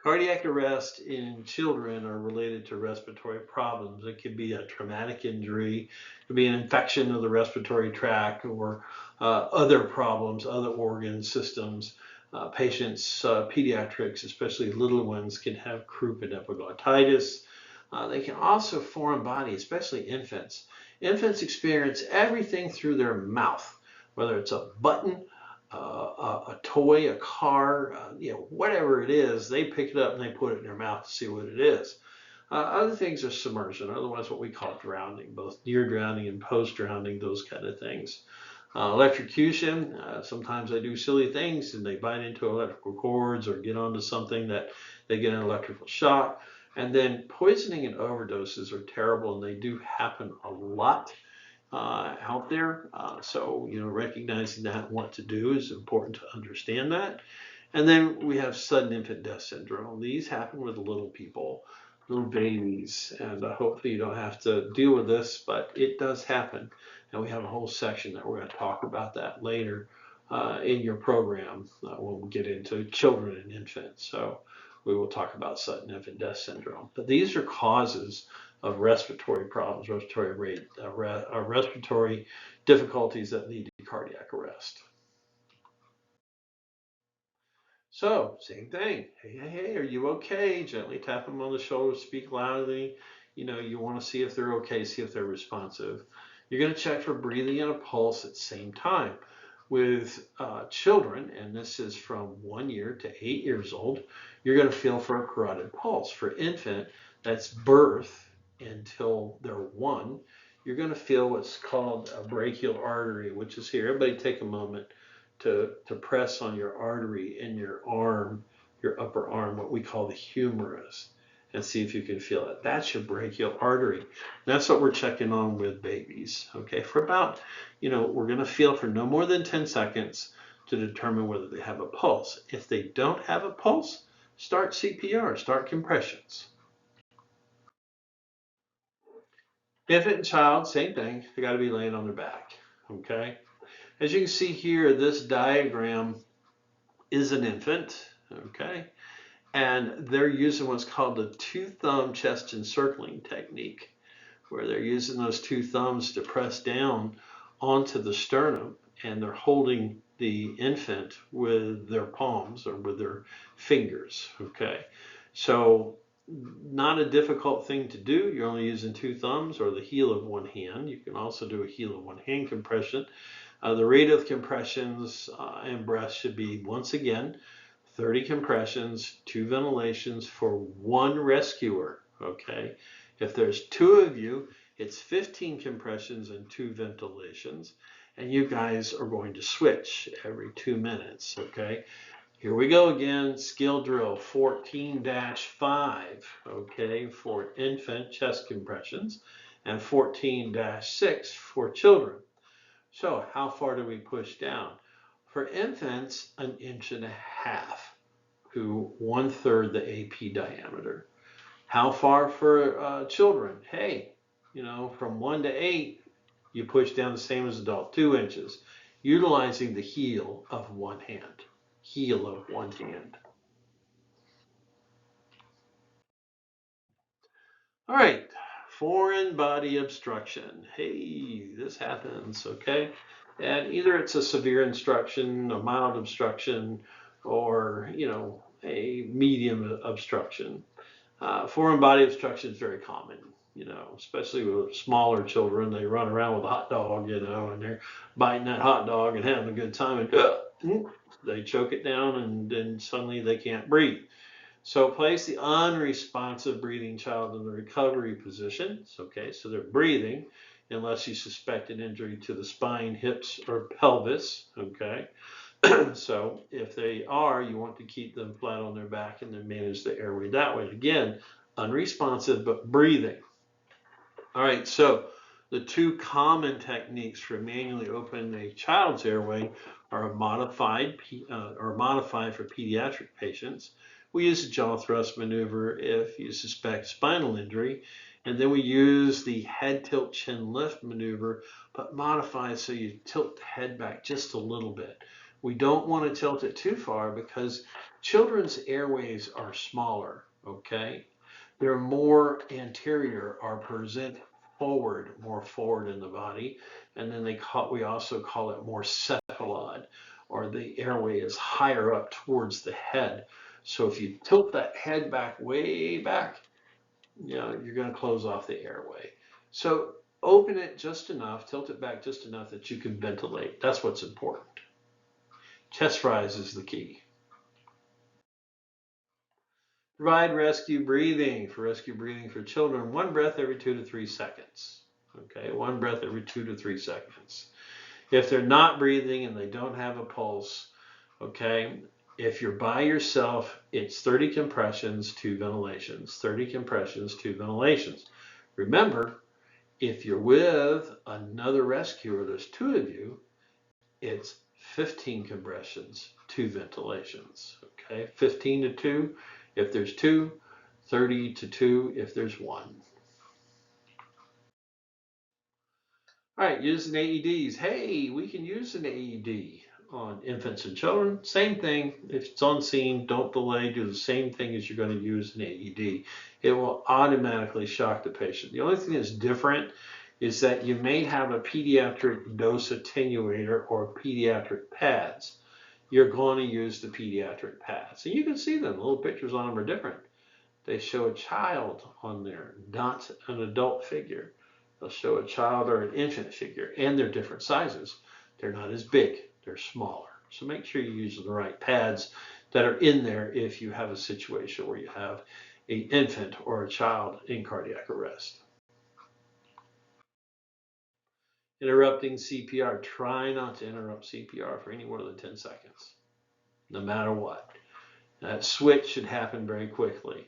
Cardiac arrest in children are related to respiratory problems. It could be a traumatic injury, it could be an infection of the respiratory tract, or other problems, other organ systems. Patients, pediatrics, especially little ones, can have croup and epiglottitis. They can also foreign body, especially infants. Infants experience everything through their mouth, whether it's a button, a toy, a car, whatever it is, they pick it up and they put it in their mouth to see what it is. Other things are submersion, otherwise what we call drowning, both near drowning and post-drowning, those kind of things. Electrocution, sometimes they do silly things and they bite into electrical cords or get onto something that they get an electrical shock. And then poisoning and overdoses are terrible, and they do happen a lot out there. So, recognizing that and what to do is important to understand that. And then we have sudden infant death syndrome. These happen with little people. little babies, and hopefully you don't have to deal with this, but it does happen. And we have a whole section that we're going to talk about that later in your program when we get into children and infants. So we will talk about sudden infant death syndrome. But these are causes of respiratory problems, respiratory difficulties that lead to cardiac arrest. So, same thing. Hey, hey, hey, are you okay? Gently tap them on the shoulder, speak loudly. You want to see if they're okay, see if they're responsive. You're going to check for breathing and a pulse at the same time. With children, and this is from 1 year to 8 years old, you're going to feel for a carotid pulse. For infant, that's birth until they're 1. You're going to feel what's called a brachial artery, which is here. Everybody take a moment to press on your artery in your arm, your upper arm, what we call the humerus, and see if you can feel it. That's your brachial artery. That's what we're checking on with babies. Okay, for about, we're going to feel for no more than 10 seconds to determine whether they have a pulse. If they don't have a pulse, start CPR, start compressions. Infant and child, same thing. They got to be laying on their back. Okay. As you can see here, this diagram is an infant, okay? And they're using what's called the two-thumb chest encircling technique, where they're using those two thumbs to press down onto the sternum, and they're holding the infant with their palms or with their fingers, okay? So not a difficult thing to do. You're only using two thumbs or the heel of one hand. You can also do a heel of one hand compression. The rate of compressions and breaths should be, once again, 30 compressions, 2 ventilations for 1 rescuer, okay? If there's 2 of you, it's 15 compressions and 2 ventilations, and you guys are going to switch every 2 minutes, okay? Here we go again, skill drill 14-5, okay, for infant chest compressions, and 14-6 for children. So how far do we push down? For infants, 1.5 inches to 1/3 the AP diameter. How far for children? Hey, from 1 to 8, you push down the same as adult, 2 inches, utilizing the heel of one hand. Heel of one hand. All right, foreign body obstruction. Hey, this happens, okay? And either it's a severe obstruction, a mild obstruction, or, a medium obstruction. Foreign body obstruction is very common, especially with smaller children. They run around with a hot dog, and they're biting that hot dog and having a good time, and they choke it down, and then suddenly they can't breathe. So place the unresponsive breathing child in the recovery position. Okay, so they're breathing unless you suspect an injury to the spine, hips, or pelvis. Okay, so if they are, you want to keep them flat on their back and then manage the airway that way. Again, unresponsive but breathing. All right, so the 2 common techniques for manually opening a child's airway are modified for pediatric patients. We use the jaw thrust maneuver if you suspect spinal injury, and then we use the head tilt chin lift maneuver, but modified so you tilt the head back just a little bit. We don't want to tilt it too far because children's airways are smaller, okay? They're more anterior or present forward, more forward in the body, and then we also call it more cephalad, or the airway is higher up towards the head. So if you tilt that head back, way back, you're going to close off the airway. So open it just enough, tilt it back just enough that you can ventilate. That's what's important. Chest rise is the key. Provide rescue breathing for children. 1 breath every 2 to 3 seconds. Okay, 1 breath every 2 to 3 seconds. If they're not breathing and they don't have a pulse, okay, if you're by yourself, it's 30 compressions, 2 ventilations. 30 compressions, 2 ventilations. Remember, if you're with another rescuer, there's 2 of you, it's 15 compressions, 2 ventilations. Okay, 15 to 2. If there's 2, 30 to 2 if there's 1. All right, using AEDs. Hey, we can use an AED on infants and children. Same thing. If it's on scene, don't delay. Do the same thing as you're going to use an AED. It will automatically shock the patient. The only thing that's different is that you may have a pediatric dose attenuator or pediatric pads. You're going to use the pediatric pads. And you can see them. The little pictures on them are different. They show a child on there, not an adult figure. They'll show a child or an infant figure, and they're different sizes. They're not as big, they're smaller. So make sure you use the right pads that are in there if you have a situation where you have an infant or a child in cardiac arrest. Interrupting CPR. Try not to interrupt CPR for any more than 10 seconds, no matter what. That switch should happen very quickly.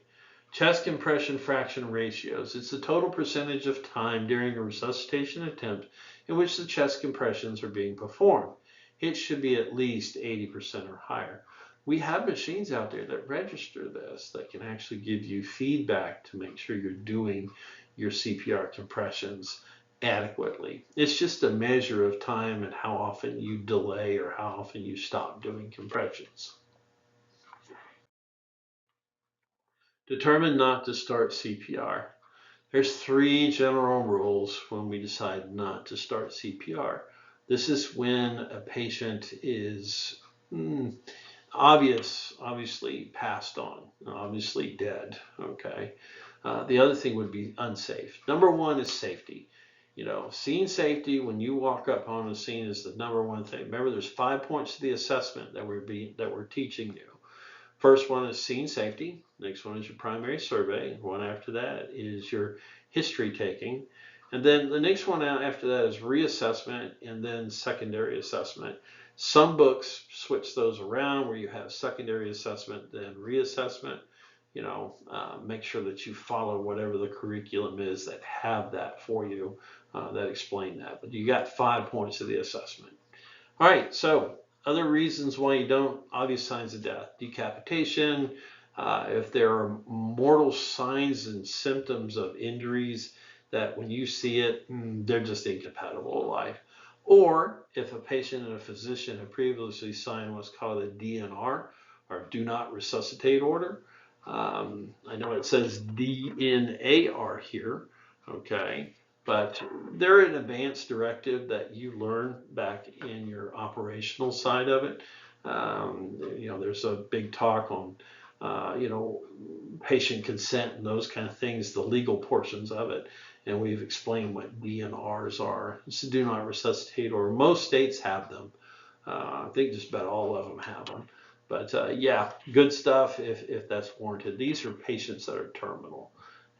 Chest compression fraction ratios. It's the total percentage of time during a resuscitation attempt in which the chest compressions are being performed. It should be at least 80% or higher. We have machines out there that register this, that can actually give you feedback to make sure you're doing your CPR compressions adequately. It's just a measure of time and how often you delay or how often you stop doing compressions. Determine not to start CPR. There's 3 general rules when we decide not to start CPR. This is when a patient is obviously passed on, obviously dead, okay? The other thing would be unsafe. Number 1 is safety. You know, scene safety, when you walk up on the scene, is the number 1 thing. Remember, there's 5 points to the assessment that we're teaching you. First one is scene safety. Next one is your primary survey. One after that is your history taking. And then the next one after that is reassessment and then secondary assessment. Some books switch those around where you have secondary assessment, then reassessment. You know, make sure that you follow whatever the curriculum is that have that for you, that explain that. But you got 5 points of the assessment. All right, so other reasons why you don't, obvious signs of death, decapitation, if there are mortal signs and symptoms of injuries that when you see it, they're just incompatible with life. Or if a patient and a physician have previously signed what's called a DNR, or do not resuscitate order. I know it says DNAR here, okay? But they're an advanced directive that you learn back in your operational side of it. You know, there's a big talk on, you know, patient consent and those kind of things, the legal portions of it. And we've explained what DNRs are. It's a do not resuscitate order. Most states have them. I think just about all of them have them. But yeah, good stuff if that's warranted. These are patients that are terminal,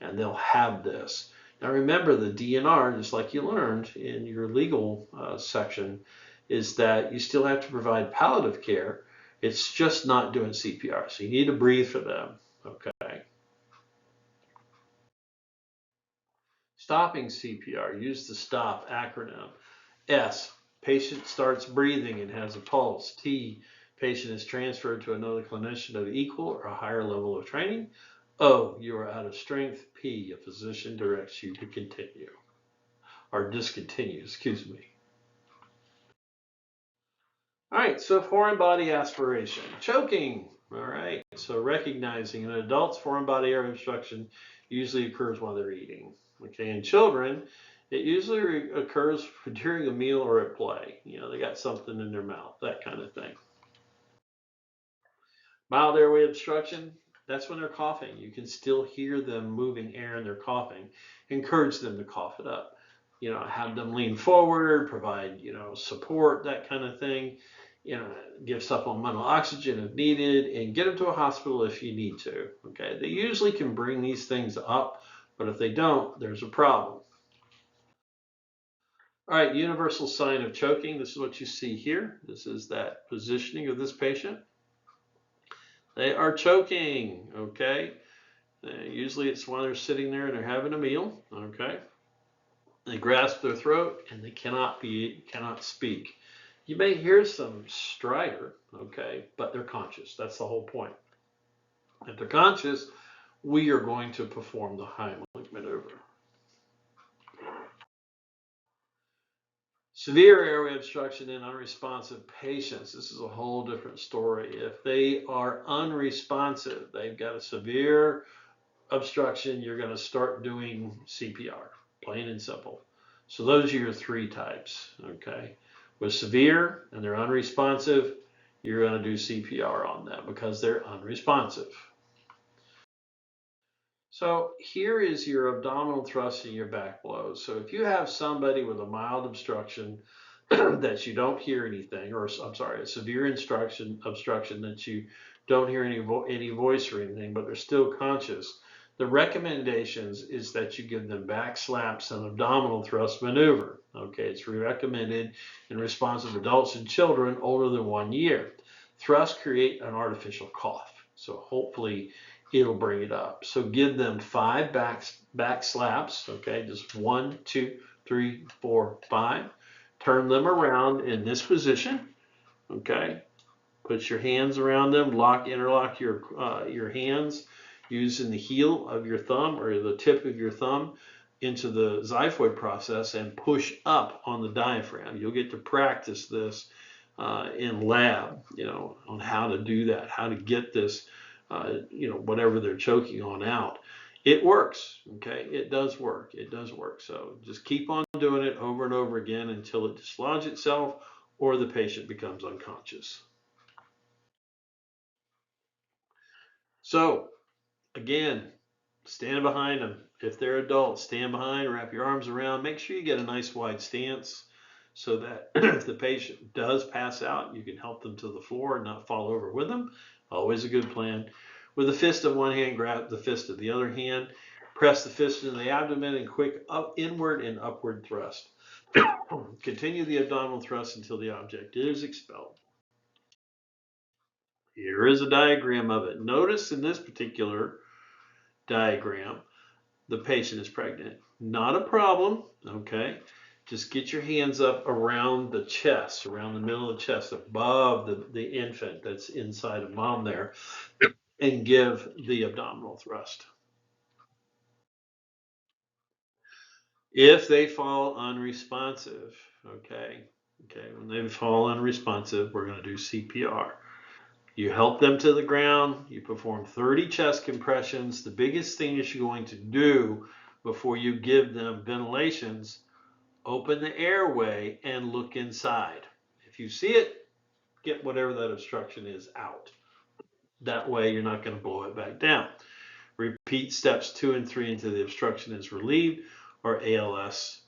and they'll have this. Now remember, the DNR, just like you learned in your legal section, is that you still have to provide palliative care. It's just not doing CPR. So you need to breathe for them, okay? Stopping CPR, use the STOP acronym. S, patient starts breathing and has a pulse. T, patient is transferred to another clinician of equal or a higher level of training. O, you are out of strength. P, a physician directs you to continue, or discontinue, excuse me. All right, so foreign body aspiration. Choking, all right. So recognizing an adult's foreign body air obstruction usually occurs while they're eating. Okay, in children, it usually occurs during a meal or at play. You know, they got something in their mouth, that kind of thing. Mild airway obstruction, that's when they're coughing. You can still hear them moving air and they're coughing. Encourage them to cough it up. You know, have them lean forward, provide, you know, support, that kind of thing. You know, give supplemental oxygen if needed, and get them to a hospital if you need to. Okay, they usually can bring these things up, but if they don't, there's a problem. All right, universal sign of choking. This is what you see here. This is that positioning of this patient. They are choking, okay? Usually it's while they're sitting there and they're having a meal, okay? They grasp their throat and they cannot speak. You may hear some stridor, okay, but they're conscious. That's the whole point. If they're conscious, we are going to perform the Heimlich maneuver. Severe airway obstruction in unresponsive patients. This is a whole different story. If they are unresponsive, they've got a severe obstruction, you're going to start doing CPR, plain and simple. So those are your three types, okay? With severe and they're unresponsive, you're going to do CPR on them because they're unresponsive. So here is your abdominal thrust and your back blows. So if you have somebody with a mild obstruction that you don't hear anything, or I'm sorry, a severe obstruction that you don't hear any voice or anything, but they're still conscious, the recommendations is that you give them back slaps and abdominal thrust maneuver. Okay, it's recommended in responsive adults and children older than 1 year. Thrusts create an artificial cough, so hopefully it'll bring it up. So give them 5 back slaps. Okay, just 1, 2, 3, 4, 5. Turn them around in this position. Okay, put your hands around them. Interlock your hands using the heel of your thumb or the tip of your thumb into the xiphoid process and push up on the diaphragm. You'll get to practice this in lab, on how to do that, how to get this, whatever they're choking on out. It works, okay? It does work. It does work. So just keep on doing it over and over again until it dislodges itself or the patient becomes unconscious. So again, stand behind them. If they're adults, stand behind, wrap your arms around. Make sure you get a nice wide stance so that if the patient does pass out, you can help them to the floor and not fall over with them. Always a good plan. With the fist of one hand, grab the fist of the other hand. Press the fist into the abdomen and quick inward and upward thrust. Continue the abdominal thrust until the object is expelled. Here is a diagram of it. Notice in this particular diagram, the patient is pregnant. Not a problem, okay? Just get your hands up around the chest, around the middle of the chest, above the infant that's inside of mom there, and give the abdominal thrust. If they fall unresponsive, okay, when they fall unresponsive, we're going to do CPR. You help them to the ground, you perform 30 chest compressions. The biggest thing that you're going to do before you give them ventilations, open the airway and look inside. If you see it, get whatever that obstruction is out. That way you're not going to blow it back down. Repeat steps 2 and 3 until the obstruction is relieved or ALS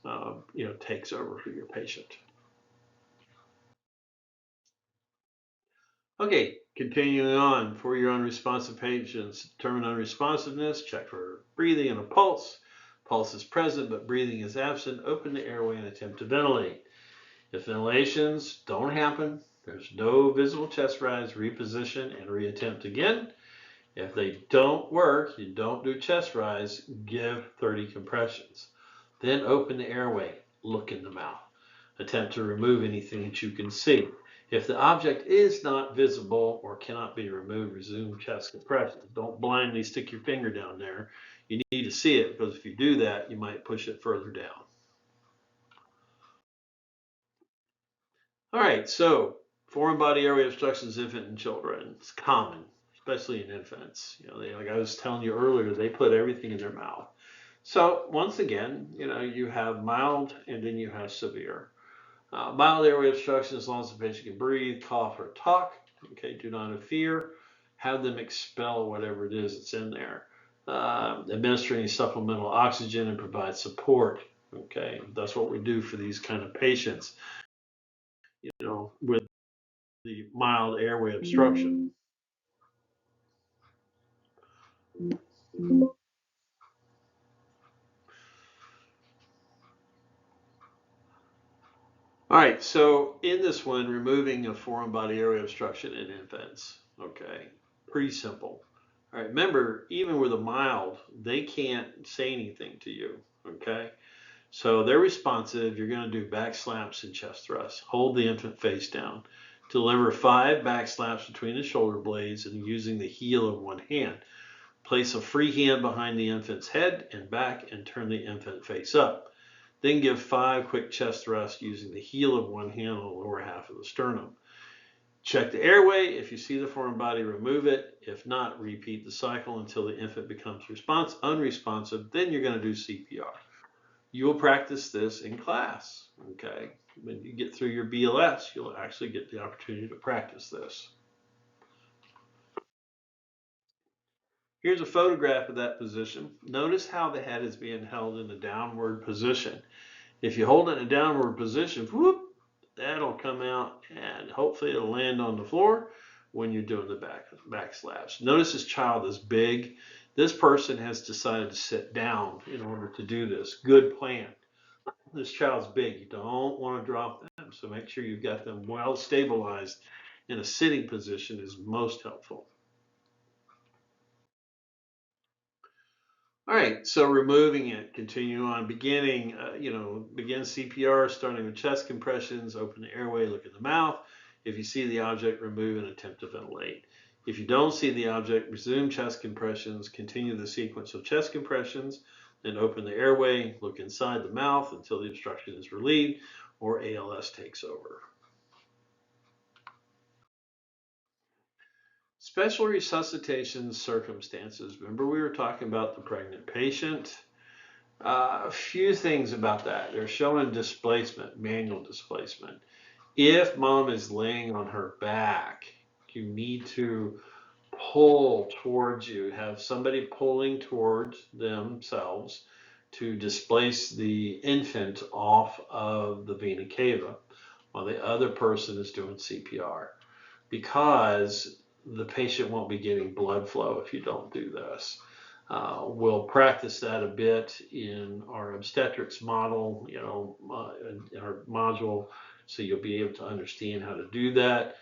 takes over for your patient. Okay, continuing on, for your unresponsive patients, determine unresponsiveness, check for breathing and a pulse. Pulse is present, but breathing is absent. Open the airway and attempt to ventilate. If ventilations don't happen, there's no visible chest rise, reposition and reattempt again. If they don't work, you don't do chest rise, give 30 compressions. Then open the airway, look in the mouth. Attempt to remove anything that you can see. If the object is not visible or cannot be removed, resume chest compressions. Don't blindly stick your finger down there. You need to see it because if you do that, you might push it further down. All right, so foreign body airway obstructions, infant and children. It's common, especially in infants. Like I was telling you earlier, they put everything in their mouth. So once again, you have mild and then you have severe. Mild airway obstruction, as long as the patient can breathe, cough, or talk. Okay, do not interfere. Have them expel whatever it is that's in there. Administering supplemental oxygen and provide support. Okay, that's what we do for these kind of patients, with the mild airway obstruction. All right, so in this one, removing a foreign body airway obstruction in infants. Okay, pretty simple. All right, remember, even with a mild, they can't say anything to you, okay? So they're responsive. You're going to do back slaps and chest thrusts. Hold the infant face down. Deliver 5 back slaps between the shoulder blades and using the heel of one hand. Place a free hand behind the infant's head and back and turn the infant face up. Then give 5 quick chest thrusts using the heel of one hand on the lower half of the sternum. Check the airway. If you see the foreign body, remove it. If not, repeat the cycle until the infant becomes unresponsive. Then you're going to do CPR. You will practice this in class, okay? When you get through your BLS, you'll actually get the opportunity to practice this. Here's a photograph of that position. Notice how the head is being held in a downward position. If you hold it in a downward position, whoop, that'll come out and hopefully it'll land on the floor when you're doing the back slabs. Notice this child is big. This person has decided to sit down in order to do this. Good plan. This child's big. You don't want to drop them. So make sure you've got them well stabilized in a sitting position is most helpful. All right, so removing it, continue on, begin CPR, starting with chest compressions, open the airway, look in the mouth. If you see the object, remove and attempt to ventilate. If you don't see the object, resume chest compressions, continue the sequence of chest compressions, then open the airway, look inside the mouth until the obstruction is relieved or ALS takes over. Special resuscitation circumstances. Remember we were talking about the pregnant patient? A few things about that. They're showing displacement, manual displacement. If mom is laying on her back, you need to pull towards you, have somebody pulling towards themselves to displace the infant off of the vena cava while the other person is doing CPR, because the patient won't be getting blood flow if you don't do this. We'll practice that a bit in our obstetrics model, in our module, so you'll be able to understand how to do that.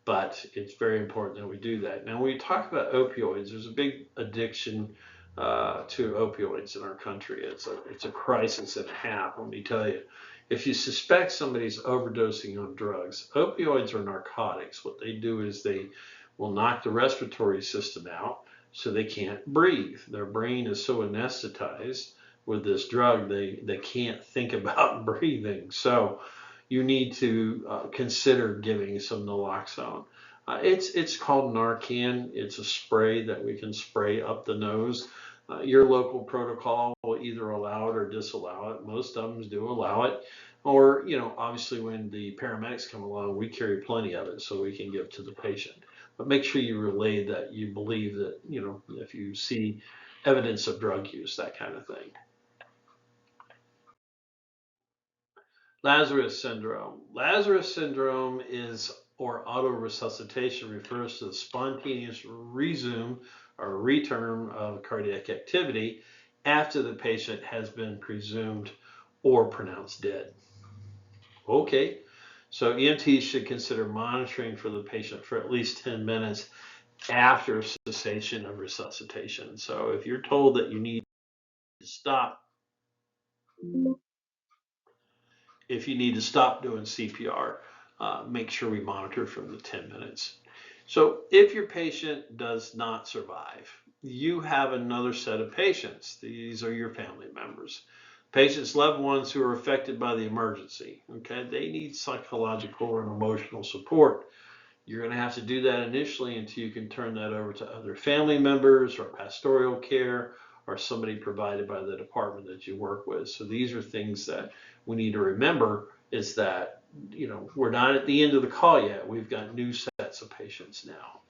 But it's very important that we do that. Now, when we talk about opioids, there's a big addiction to opioids in our country. It's a crisis and a half, let me tell you. If you suspect somebody's overdosing on drugs, opioids are narcotics. What they do is they will knock the respiratory system out so they can't breathe. Their brain is so anesthetized with this drug, they can't think about breathing. So you need to consider giving some naloxone. It's called Narcan. It's a spray that we can spray up the nose. Your local protocol will either allow it or disallow it. Most of them do allow it. Or, obviously when the paramedics come along, we carry plenty of it so we can give to the patient. But make sure you relay that you believe that, if you see evidence of drug use, that kind of thing. Lazarus syndrome. Lazarus syndrome or autoresuscitation refers to the spontaneous resume or return of cardiac activity after the patient has been presumed or pronounced dead. Okay, so EMTs should consider monitoring for the patient for at least 10 minutes after cessation of resuscitation. So if you're told that you need to stop, doing CPR, make sure we monitor from the 10 minutes. So if your patient does not survive, you have another set of patients. These are your family members. Patients' loved ones who are affected by the emergency, okay? They need psychological and emotional support. You're going to have to do that initially until you can turn that over to other family members or pastoral care or somebody provided by the department that you work with. So these are things that we need to remember, is that, we're not at the end of the call yet. We've got new sets of patients now.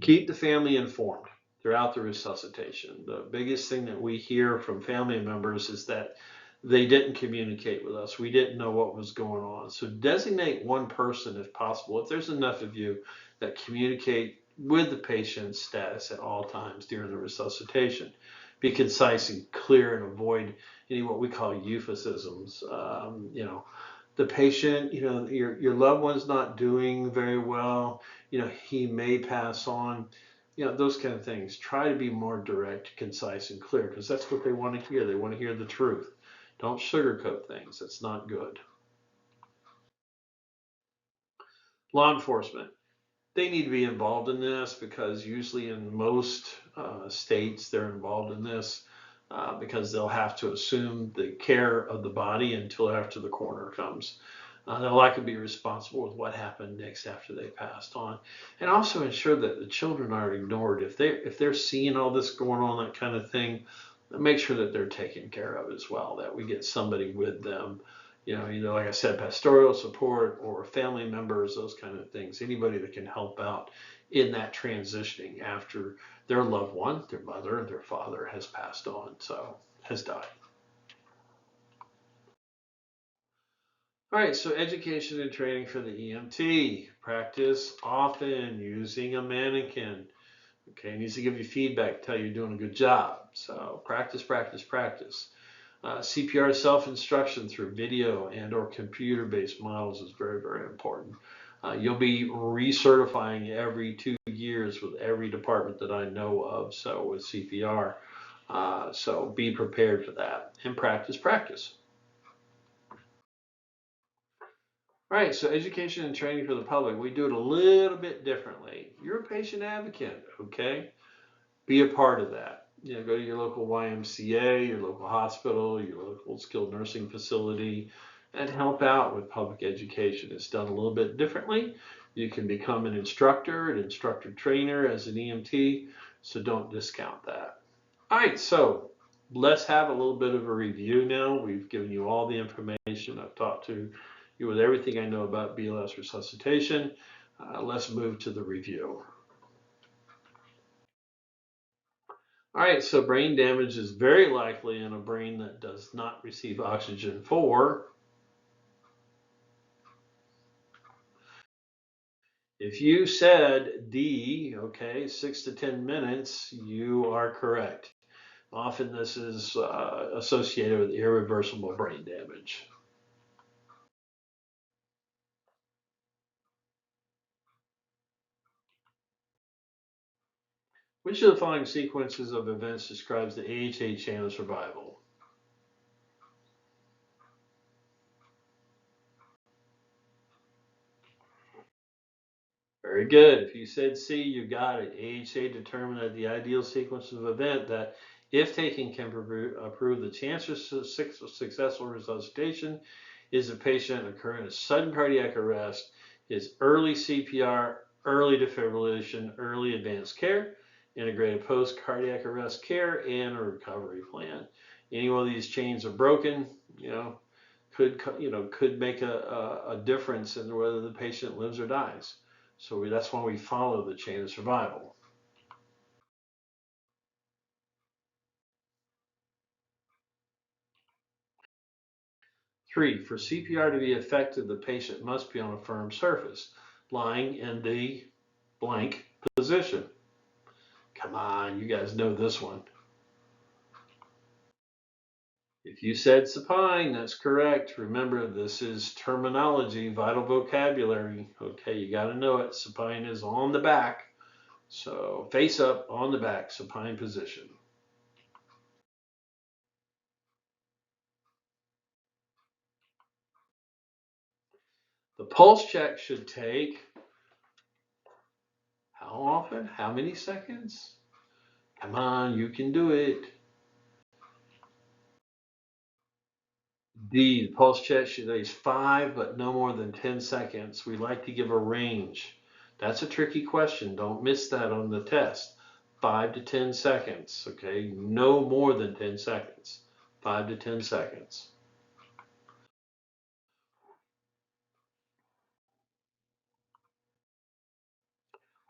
Keep the family informed throughout the resuscitation. The biggest thing that we hear from family members is that they didn't communicate with us. We didn't know what was going on. So designate one person if possible, if there's enough of you, that communicate with the patient's status at all times during the resuscitation. Be concise and clear and avoid any what we call euphemisms. The patient, your loved one's not doing very well, he may pass on, those kind of things. Try to be more direct, concise, and clear, because that's what they want to hear. They want to hear the truth. Don't sugarcoat things. That's not good. Law enforcement. They need to be involved in this because usually in most states they're involved in this because they'll have to assume the care of the body until after the coroner comes. They'll likely be responsible with what happened next after they passed on, and also ensure that the children aren't ignored. If they're seeing all this going on, that kind of thing, make sure that they're taken care of as well. That we get somebody with them, either like I said, pastoral support or family members, those kind of things. Anybody that can help out in that transitioning after their loved one, their mother, their father has passed on, so has died. All right, so education and training for the EMT. Practice often using a mannequin. Okay, it needs to give you feedback, tell you you're doing a good job. So practice, practice, practice. CPR self-instruction through video and or computer-based models is very, very important. You'll be recertifying every 2 years with every department that I know of, so with CPR. So be prepared for that and practice, practice. All right, so education and training for the public, we do it a little bit differently. You're a patient advocate, okay? Be a part of that. Go to your local YMCA, your local hospital, your local skilled nursing facility, and help out with public education. It's done a little bit differently. You can become an instructor trainer as an EMT, so don't discount that. All right, so let's have a little bit of a review now. We've given you all the information. I've talked to you with everything I know about BLS resuscitation. Let's move to the review. All right, so brain damage is very likely in a brain that does not receive oxygen for. If you said D, okay, 6 to 10 minutes, you are correct. Often this is associated with irreversible brain damage. Which of the following sequences of events describes the AHA chain of survival? Very good. If you said C, you got it. AHA determined that the ideal sequence of event that, if taken, can improve the chance of successful resuscitation is a patient occurring a sudden cardiac arrest, is early CPR, early defibrillation, early advanced care, integrated post-cardiac arrest care, and a recovery plan. Any one of these chains are broken, could make a difference in whether the patient lives or dies. So that's why we follow the chain of survival. Three, for CPR to be effective, the patient must be on a firm surface, lying in the blank position. Come on, you guys know this one. If you said supine, that's correct. Remember, this is terminology, vital vocabulary. Okay, you got to know it. Supine is on the back. So face up on the back, supine position. The pulse check should take how often? How many seconds? Come on, you can do it. D, the pulse check should take 5, but no more than 10 seconds. We like to give a range. That's a tricky question. Don't miss that on the test. 5 to 10 seconds, okay? No more than 10 seconds. 5 to 10 seconds.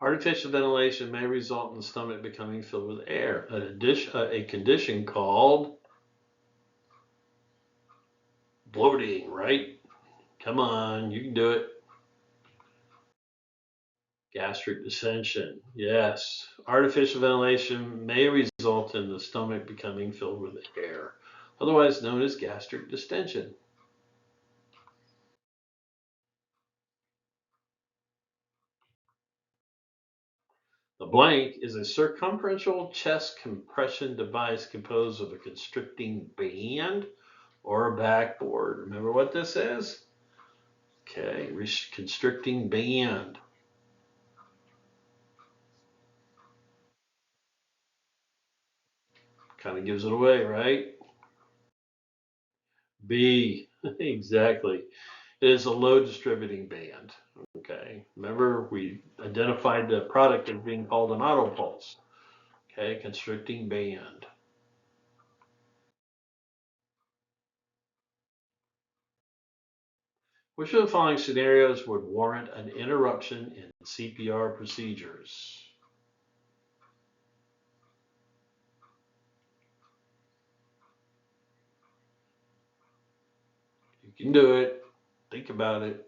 Artificial ventilation may result in the stomach becoming filled with air, a condition called bloating, right? Come on, you can do it. Gastric distension, yes. Artificial ventilation may result in the stomach becoming filled with air, otherwise known as gastric distension. The blank is a circumferential chest compression device composed of a constricting band or a backboard. Remember what this is? Okay, constricting band. Kind of gives it away, right? B, exactly. It is a low distributing band. Okay. Remember, we identified the product as being called an autopulse. Okay, constricting band. Which of the following scenarios would warrant an interruption in CPR procedures? You can do it. Think about it.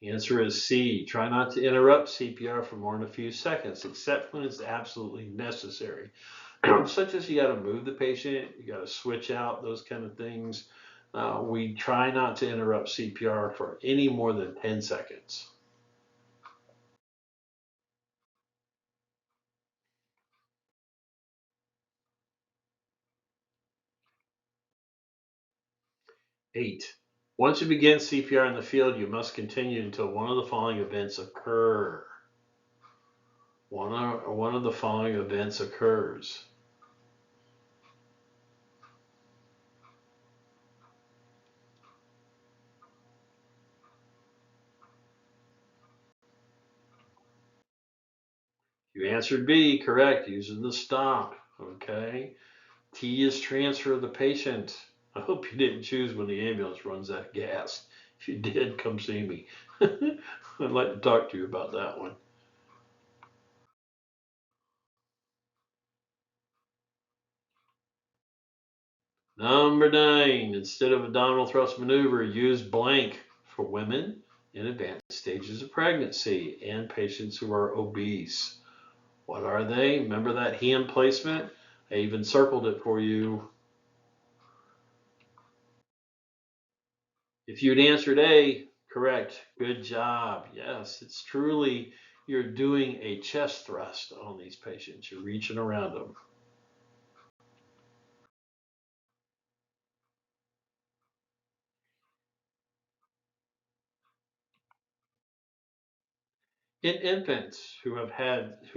The answer is C. Try not to interrupt CPR for more than a few seconds, except when it's absolutely necessary. Such as you got to move the patient, you got to switch out, those kind of things. We try not to interrupt CPR for any more than 10 seconds. Eight. Once you begin CPR in the field, you must continue until one of the following events occur. One of the following events occurs. You answered B, correct, using the stop. Okay. T is transfer of the patient. I hope you didn't choose when the ambulance runs out of gas. If you did, come see me. I'd like to talk to you about that one. Number 9, instead of abdominal thrust maneuver, use blank for women in advanced stages of pregnancy and patients who are obese. What are they? Remember that hand placement? I even circled it for you. If you'd answered A, correct. Good job. Yes, it's truly, you're doing a chest thrust on these patients. You're reaching around them. In infants who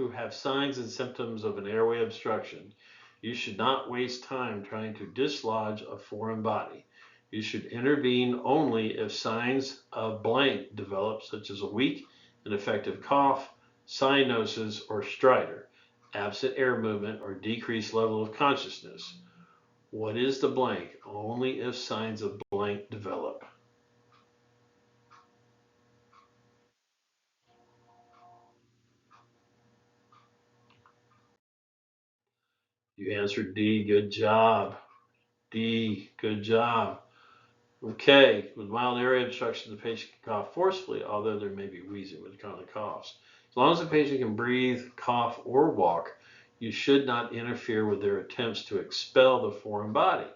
have signs and symptoms of an airway obstruction, you should not waste time trying to dislodge a foreign body. You should intervene only if signs of blank develop, such as a weak, ineffective cough, cyanosis, or stridor, absent air movement, or decreased level of consciousness. What is the blank? Only if signs of blank develop. You answered D. Good job. D. Good job. Okay, with mild airway obstruction, the patient can cough forcefully, although there may be wheezing with currently coughs. As long as the patient can breathe, cough, or walk, you should not interfere with their attempts to expel the foreign body.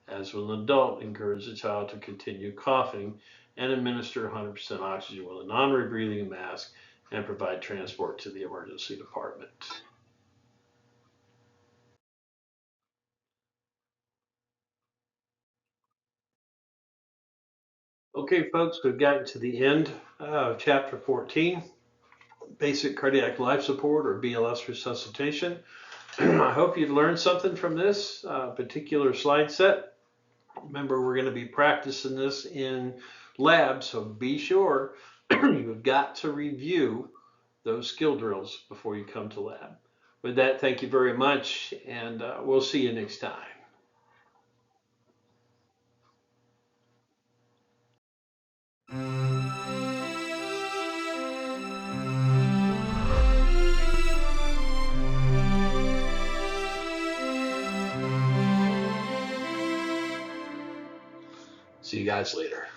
As with an adult, encourage the child to continue coughing and administer 100% oxygen with a non-rebreathing mask and provide transport to the emergency department. Okay, folks, we've gotten to the end of chapter 14. Basic cardiac life support, or BLS resuscitation. I hope you learned something from this particular slide set. Remember, we're going to be practicing this in lab, so be sure you've got to review those skill drills before you come to lab. With that, thank you very much, and we'll see you next time. See you guys later.